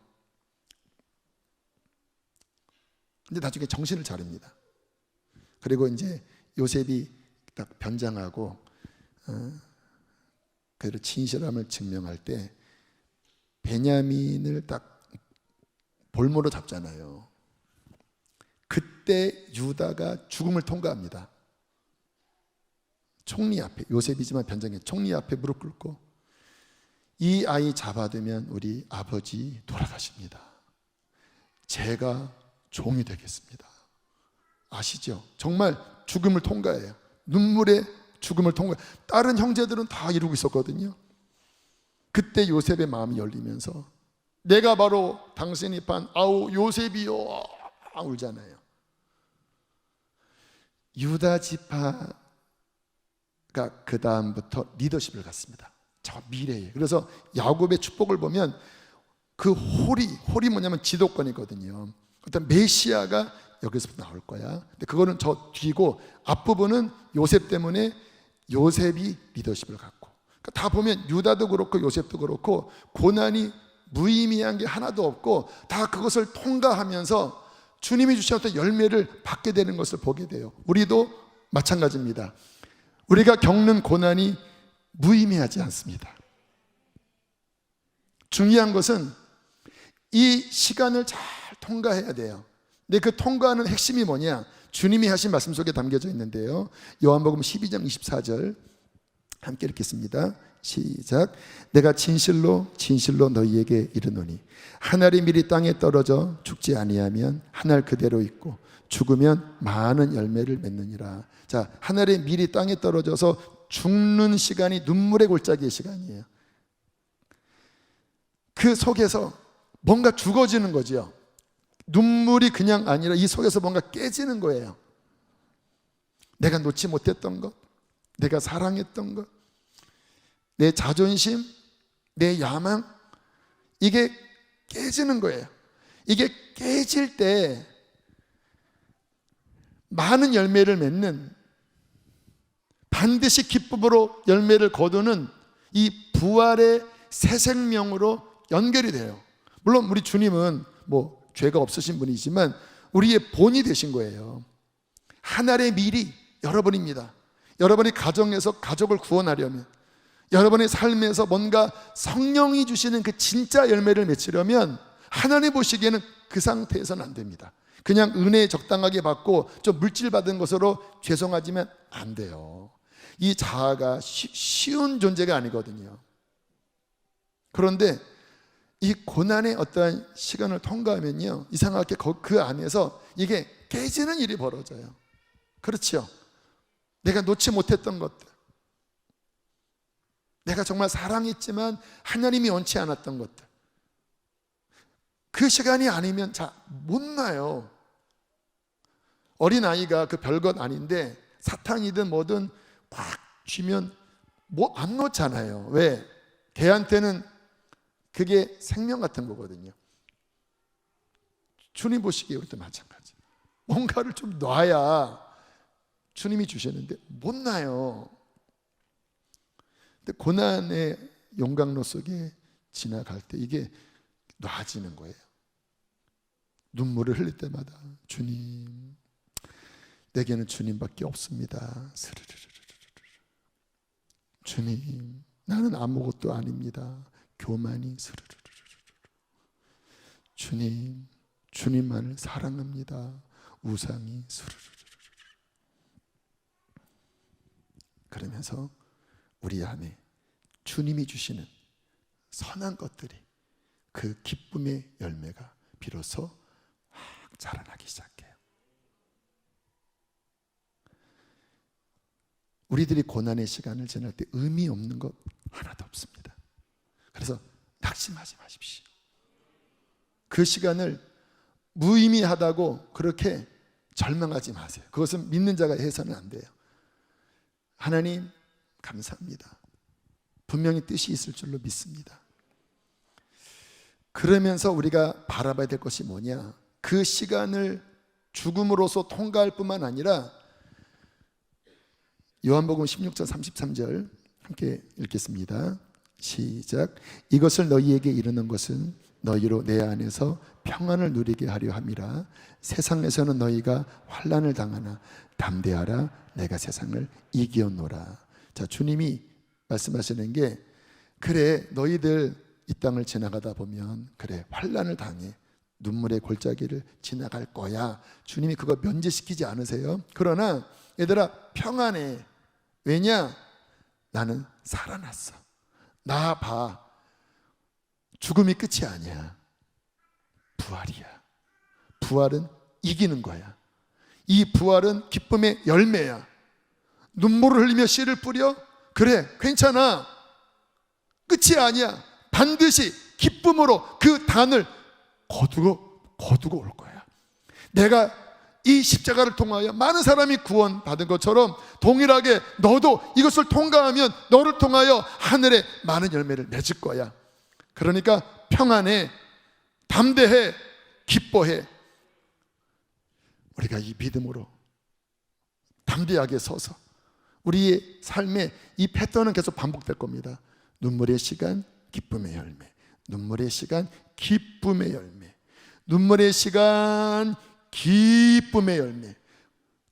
근데 나중에 정신을 차립니다. 그리고 이제 요셉이 딱 변장하고 그 진실함을 증명할 때 베냐민을 딱 볼모로 잡잖아요. 그때 유다가 죽음을 통과합니다. 총리 앞에, 요셉이지만 변장해 총리 앞에 무릎 꿇고 이 아이 잡아두면 우리 아버지 돌아가십니다. 제가 종이 되겠습니다. 아시죠? 정말 죽음을 통과해요. 눈물의 죽음을 통과. 다른 형제들은 다 이루고 있었거든요. 그때 요셉의 마음이 열리면서 내가 바로 당신이 판 아우 요셉이요 울잖아요. 유다 지파가 그 다음부터 리더십을 갖습니다. 저 미래에. 그래서 야곱의 축복을 보면 그 홀이 뭐냐면 지도권이거든요. 어떤 메시아가 여기서부터 나올 거야. 근데 그거는 저 뒤고 앞부분은 요셉 때문에 요셉이 리더십을 갖고. 그러니까 다 보면 유다도 그렇고 요셉도 그렇고 고난이 무의미한 게 하나도 없고 다 그것을 통과하면서 주님이 주신 어떤 열매를 받게 되는 것을 보게 돼요. 우리도 마찬가지입니다. 우리가 겪는 고난이 무의미하지 않습니다. 중요한 것은 이 시간을 잘 통과해야 돼요. 근데 그 통과하는 핵심이 뭐냐? 주님이 하신 말씀 속에 담겨져 있는데요. 요한복음 12장 24절 함께 읽겠습니다. 시작. 내가 진실로 진실로 너희에게 이르노니 한 알이 미리 땅에 떨어져 죽지 아니하면 한 알 그대로 있고 죽으면 많은 열매를 맺느니라. 자, 한 알이 미리 땅에 떨어져서 죽는 시간이 눈물의 골짜기의 시간이에요. 그 속에서 뭔가 죽어지는 거죠. 눈물이 그냥 아니라 이 속에서 뭔가 깨지는 거예요. 내가 놓지 못했던 것, 내가 사랑했던 것, 내 자존심, 내 야망, 이게 깨지는 거예요. 이게 깨질 때 많은 열매를 맺는, 반드시 기쁨으로 열매를 거두는 이 부활의 새 생명으로 연결이 돼요. 물론 우리 주님은 뭐 죄가 없으신 분이지만 우리의 본이 되신 거예요. 하늘의 미리 여러분입니다. 여러분의 가정에서 가족을 구원하려면, 여러분의 삶에서 뭔가 성령이 주시는 그 진짜 열매를 맺으려면 하나님 보시기에는 그 상태에서는 안 됩니다. 그냥 은혜 적당하게 받고 좀 물질 받은 것으로 죄송하지만 안 돼요. 이 자아가 쉬운 존재가 아니거든요. 그런데 이 고난의 어떠한 시간을 통과하면요, 이상하게 그 안에서 이게 깨지는 일이 벌어져요. 그렇죠? 내가 놓지 못했던 것들, 내가 정말 사랑했지만 하나님이 원치 않았던 것들, 그 시간이 아니면 못 놔요. 어린아이가 그 별것 아닌데 사탕이든 뭐든 꽉 쥐면 뭐 안 놓잖아요. 왜? 걔한테는 그게 생명 같은 거거든요. 주님 보시기에 우리도 마찬가지. 뭔가를 좀 놔야 주님이 주시는데 못 놔요. 근데 고난의 용광로 속에 지나갈 때 이게 놔지는 거예요. 눈물을 흘릴 때마다 주님, 내게는 주님밖에 없습니다. 주님, 나는 아무것도 아닙니다. 교만이. 주님, 주님만을 사랑합니다. 우상이. 그러면서 우리 안에 주님이 주시는 선한 것들이, 그 기쁨의 열매가 비로소 막 자라나기 시작해요. 우리들이 고난의 시간을 지날 때 의미 없는 것 하나도 없습니다. 그래서 낙심하지 마십시오. 그 시간을 무의미하다고 그렇게 절망하지 마세요. 그것은 믿는 자가 해서는 안 돼요. 하나님 감사합니다. 분명히 뜻이 있을 줄로 믿습니다. 그러면서 우리가 바라봐야 될 것이 뭐냐, 그 시간을 죽음으로써 통과할 뿐만 아니라 요한복음 16장 33절 함께 읽겠습니다. 시작. 이것을 너희에게 이르는 것은 너희로 내 안에서 평안을 누리게 하려 함이라. 세상에서는 너희가 환난을 당하나 담대하라, 내가 세상을 이기었노라. 자, 주님이 말씀하시는 게, 그래 너희들 이 땅을 지나가다 보면 그래 환난을 당해 눈물의 골짜기를 지나갈 거야. 주님이 그거 면제시키지 않으세요? 그러나 얘들아 평안해. 왜냐? 나는 살아났어. 나 봐. 죽음이 끝이 아니야. 부활이야. 부활은 이기는 거야. 이 부활은 기쁨의 열매야. 눈물을 흘리며 씨를 뿌려? 그래 괜찮아. 끝이 아니야. 반드시 기쁨으로 그 단을 거두고 올 거야. 내가 이 십자가를 통하여 많은 사람이 구원받은 것처럼 동일하게 너도 이것을 통과하면 너를 통하여 하늘에 많은 열매를 맺을 거야. 그러니까 평안해, 담대해, 기뻐해. 우리가 이 믿음으로 담대하게 서서 우리의 삶에 이 패턴은 계속 반복될 겁니다. 눈물의 시간, 기쁨의 열매. 눈물의 시간, 기쁨의 열매. 눈물의 시간, 기쁨의 열매.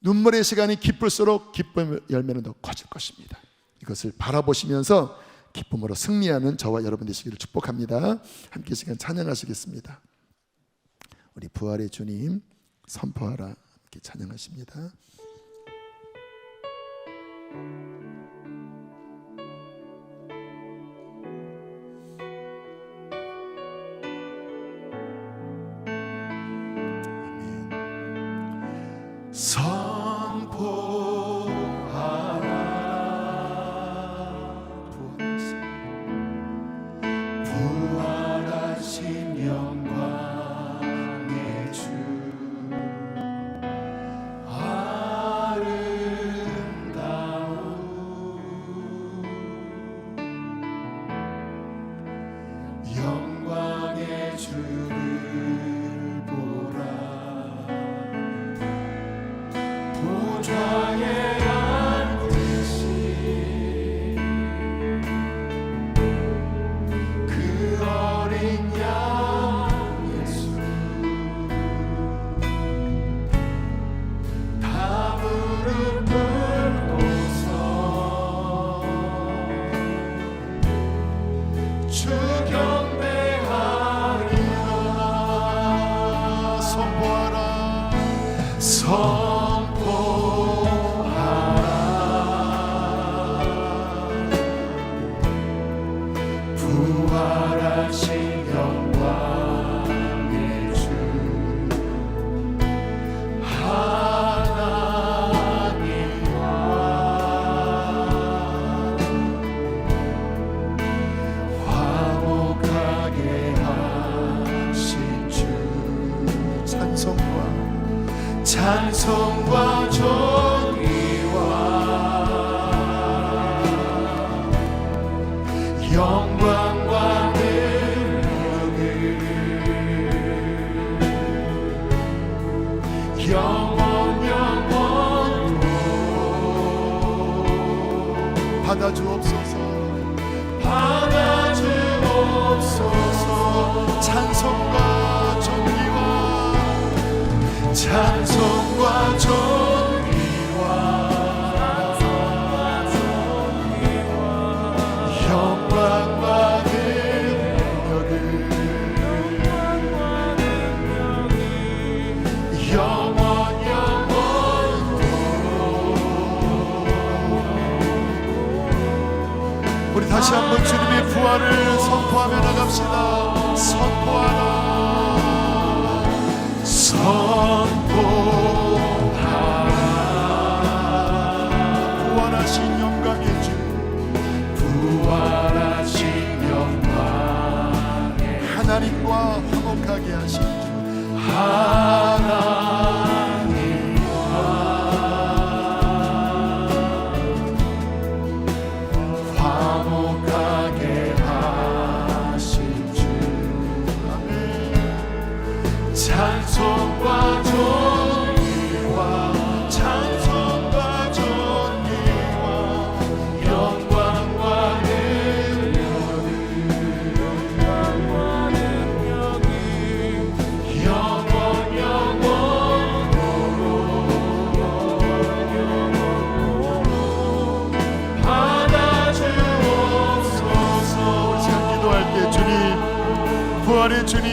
눈물의 시간이 기쁠수록 기쁨의 열매는 더 커질 것입니다. 이것을 바라보시면서 기쁨으로 승리하는 저와 여러분 되시기를 축복합니다. 함께 시간 찬양하시겠습니다. 우리 부활의 주님 선포하라 함께 찬양하십니다. 부활하신 영광의 주 아름다운 영광의 주를 보라. 받아주옵소서. 받아주옵소서. 찬송과 존귀와 찬송과 존귀와 영광과 능력을 영원 우리 다시 한번 주님의 부활을 선포하며 나갑시다. 선포하라. 부활하신 영광의 주, 부활하신 영광의 하나님과 화목하게 하신 주, 화목하게 하신 주. 아멘. 찬송과 존귀와 찬송과 존귀와 영광과 능력을 영원 영원으로 받아주옵소서. 제가 기도할게. 주님, 부활의 주님,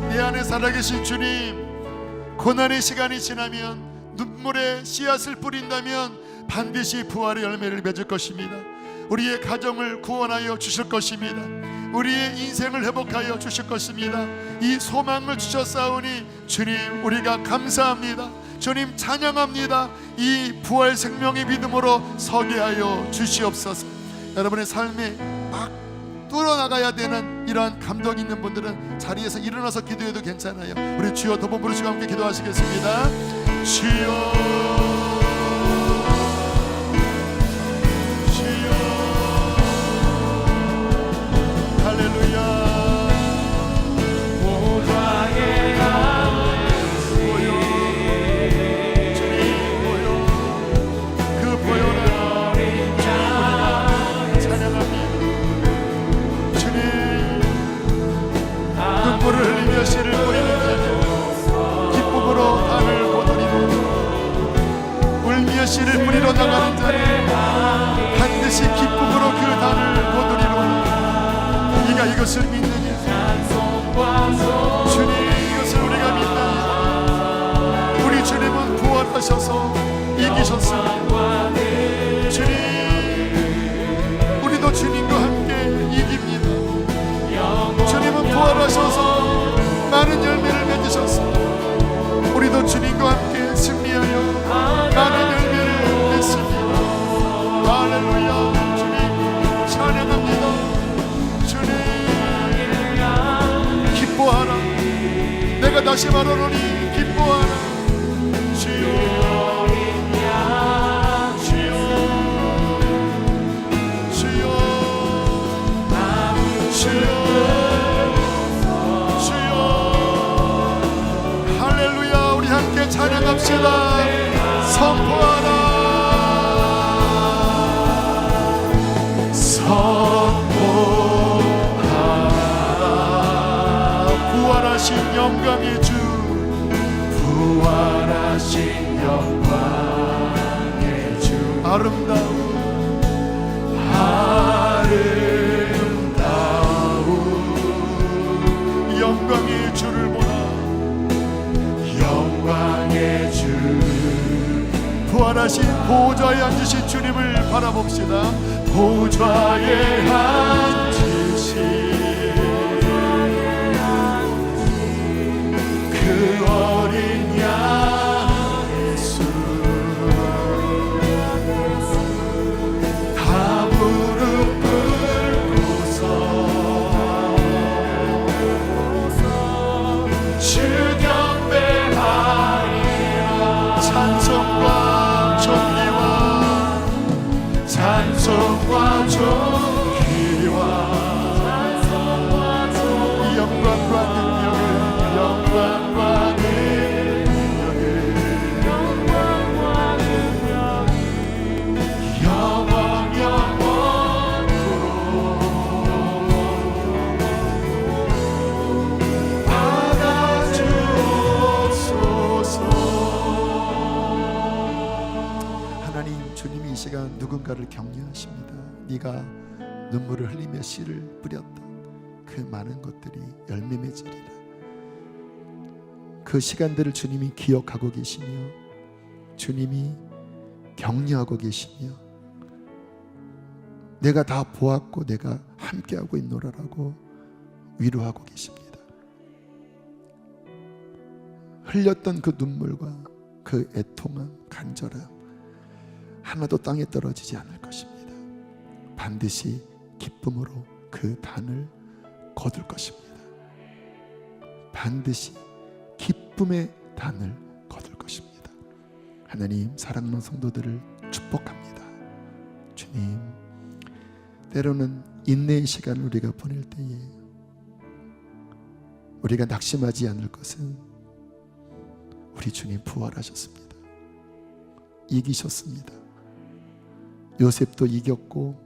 내 안에 살아계신 주님, 고난의 시간이 지나면 눈물의 씨앗을 뿌린다면 반드시 부활의 열매를 맺을 것입니다. 우리의 가정을 구원하여 주실 것입니다. 우리의 인생을 회복하여 주실 것입니다. 이 소망을 주셨사오니 주님, 우리가 감사합니다. 주님, 찬양합니다. 이 부활 생명의 믿음으로 서게 하여 주시옵소서. 여러분의 삶에 막 뚫어나가야 되는 이러한 감동이 있는 분들은 자리에서 일어나서 기도해도 괜찮아요. 우리 주여 두 번 부르시고 함께 기도하시겠습니다. 주여, 주여, 할렐루야. 보좌에 보여, 주님 보여, 그 보여는 찬양합니다. 눈물을 흘리며 씨를 뿌리는 자는 기쁨으로 단을 거두리로, 울며 씨를 뿌리러 나가는 자는 반드시 기쁨으로 그 단을 거두리로. 네가 이것을 믿느냐? 주님, 이것을 우리가 믿느냐? 우리 주님은 부활하셔서 이기셨습니다. 주님, 우리도 주님과 함께 이깁니다. 주님은 부활하셔서 많은 열매를 맺으셨습니다. 우리도 주님과 함께 승리하여 많은 열매를 맺습니다. 할렐루야. 주님 찬양합니다. 주님 기뻐하라. 내가 다시 말하노니 기뻐하라. 주여, 주여, 주여, 주여, 주여. 할렐루야. 우리 함께 찬양합시다. 선포하라. 선포하라. 부활하신 영광의 주, 부활하신 영광의 주. 아름다운 영광의 주를 보라. 영광의 주, 부활하신 보좌에 앉으신 주님을 바라봅시다. 보좌에 앉으신 그 어린 양 예수, 다 무릎 꿇고서 주 경배하리라. 찬송과 존귀와 찬송과 존귀와 영광과 능력을, 영광과 능력을 영원 영원 네가 눈물을 흘리며 씨를 뿌렸던 그 많은 것들이 열매 맺으리라. 그 시간들을 주님이 기억하고 계시며 주님이 격려하고 계시며 내가 다 보았고 내가 함께하고 있노라라고 위로하고 계십니다. 흘렸던 그 눈물과 그 애통함, 간절함 하나도 땅에 떨어지지 않을 것입니다. 반드시 기쁨으로 그 단을 거둘 것입니다. 반드시 기쁨의 단을 거둘 것입니다. 하나님, 사랑하는 성도들을 축복합니다. 주님, 때로는 인내의 시간을 우리가 보낼 때에 우리가 낙심하지 않을 것은 우리 주님 부활하셨습니다. 이기셨습니다. 요셉도 이겼고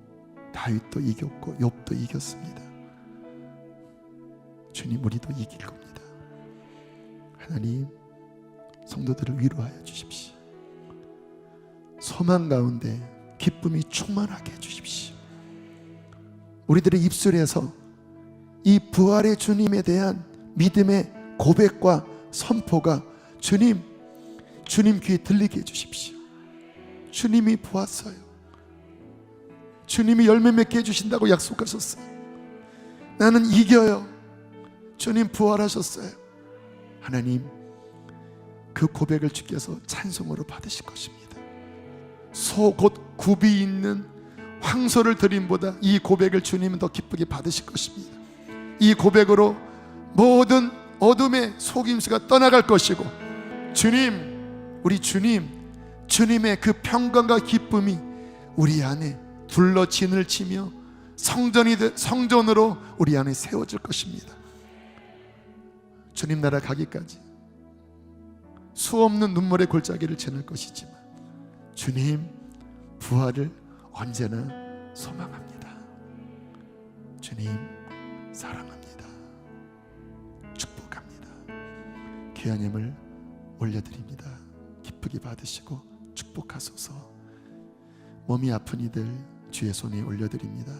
다윗도 이겼고 욥도 이겼습니다. 주님, 우리도 이길 겁니다. 하나님, 성도들을 위로하여 주십시오. 소망 가운데 기쁨이 충만하게 해주십시오. 우리들의 입술에서 이 부활의 주님에 대한 믿음의 고백과 선포가 주님 귀에 들리게 해주십시오. 주님이 보았어요. 주님이 열매 맺게 해주신다고 약속하셨어요. 나는 이겨요. 주님 부활하셨어요. 하나님, 그 고백을 주께서 찬송으로 받으실 것입니다. 소 곧 굽이 있는 황소를 드림보다 이 고백을 주님은 더 기쁘게 받으실 것입니다. 이 고백으로 모든 어둠의 속임수가 떠나갈 것이고 주님, 우리 주님의 그 평강과 기쁨이 우리 안에 둘러 진을 치며 성전으로 우리 안에 세워질 것입니다. 주님 나라 가기까지 수없는 눈물의 골짜기를 지날 것이지만 주님 부활을 언제나 소망합니다. 주님 사랑합니다. 축복합니다. 귀한 예물 올려드립니다. 기쁘게 받으시고 축복하소서. 몸이 아픈 이들 주의 손에 올려드립니다.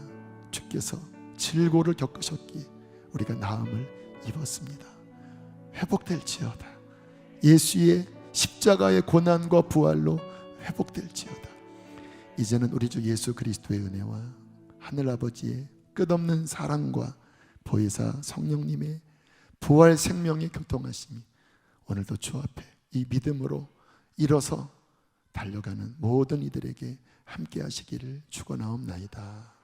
주께서 질고를 겪으셨기에 우리가 나음을 입었습니다. 회복될지어다. 예수의 십자가의 고난과 부활로 회복될지어다. 이제는 우리 주 예수 그리스도의 은혜와 하늘아버지의 끝없는 사랑과 보혜사 성령님의 부활 생명의 교통하심이 오늘도 주 앞에 이 믿음으로 일어서 달려가는 모든 이들에게 함께 하시기를 축원하옵나이다.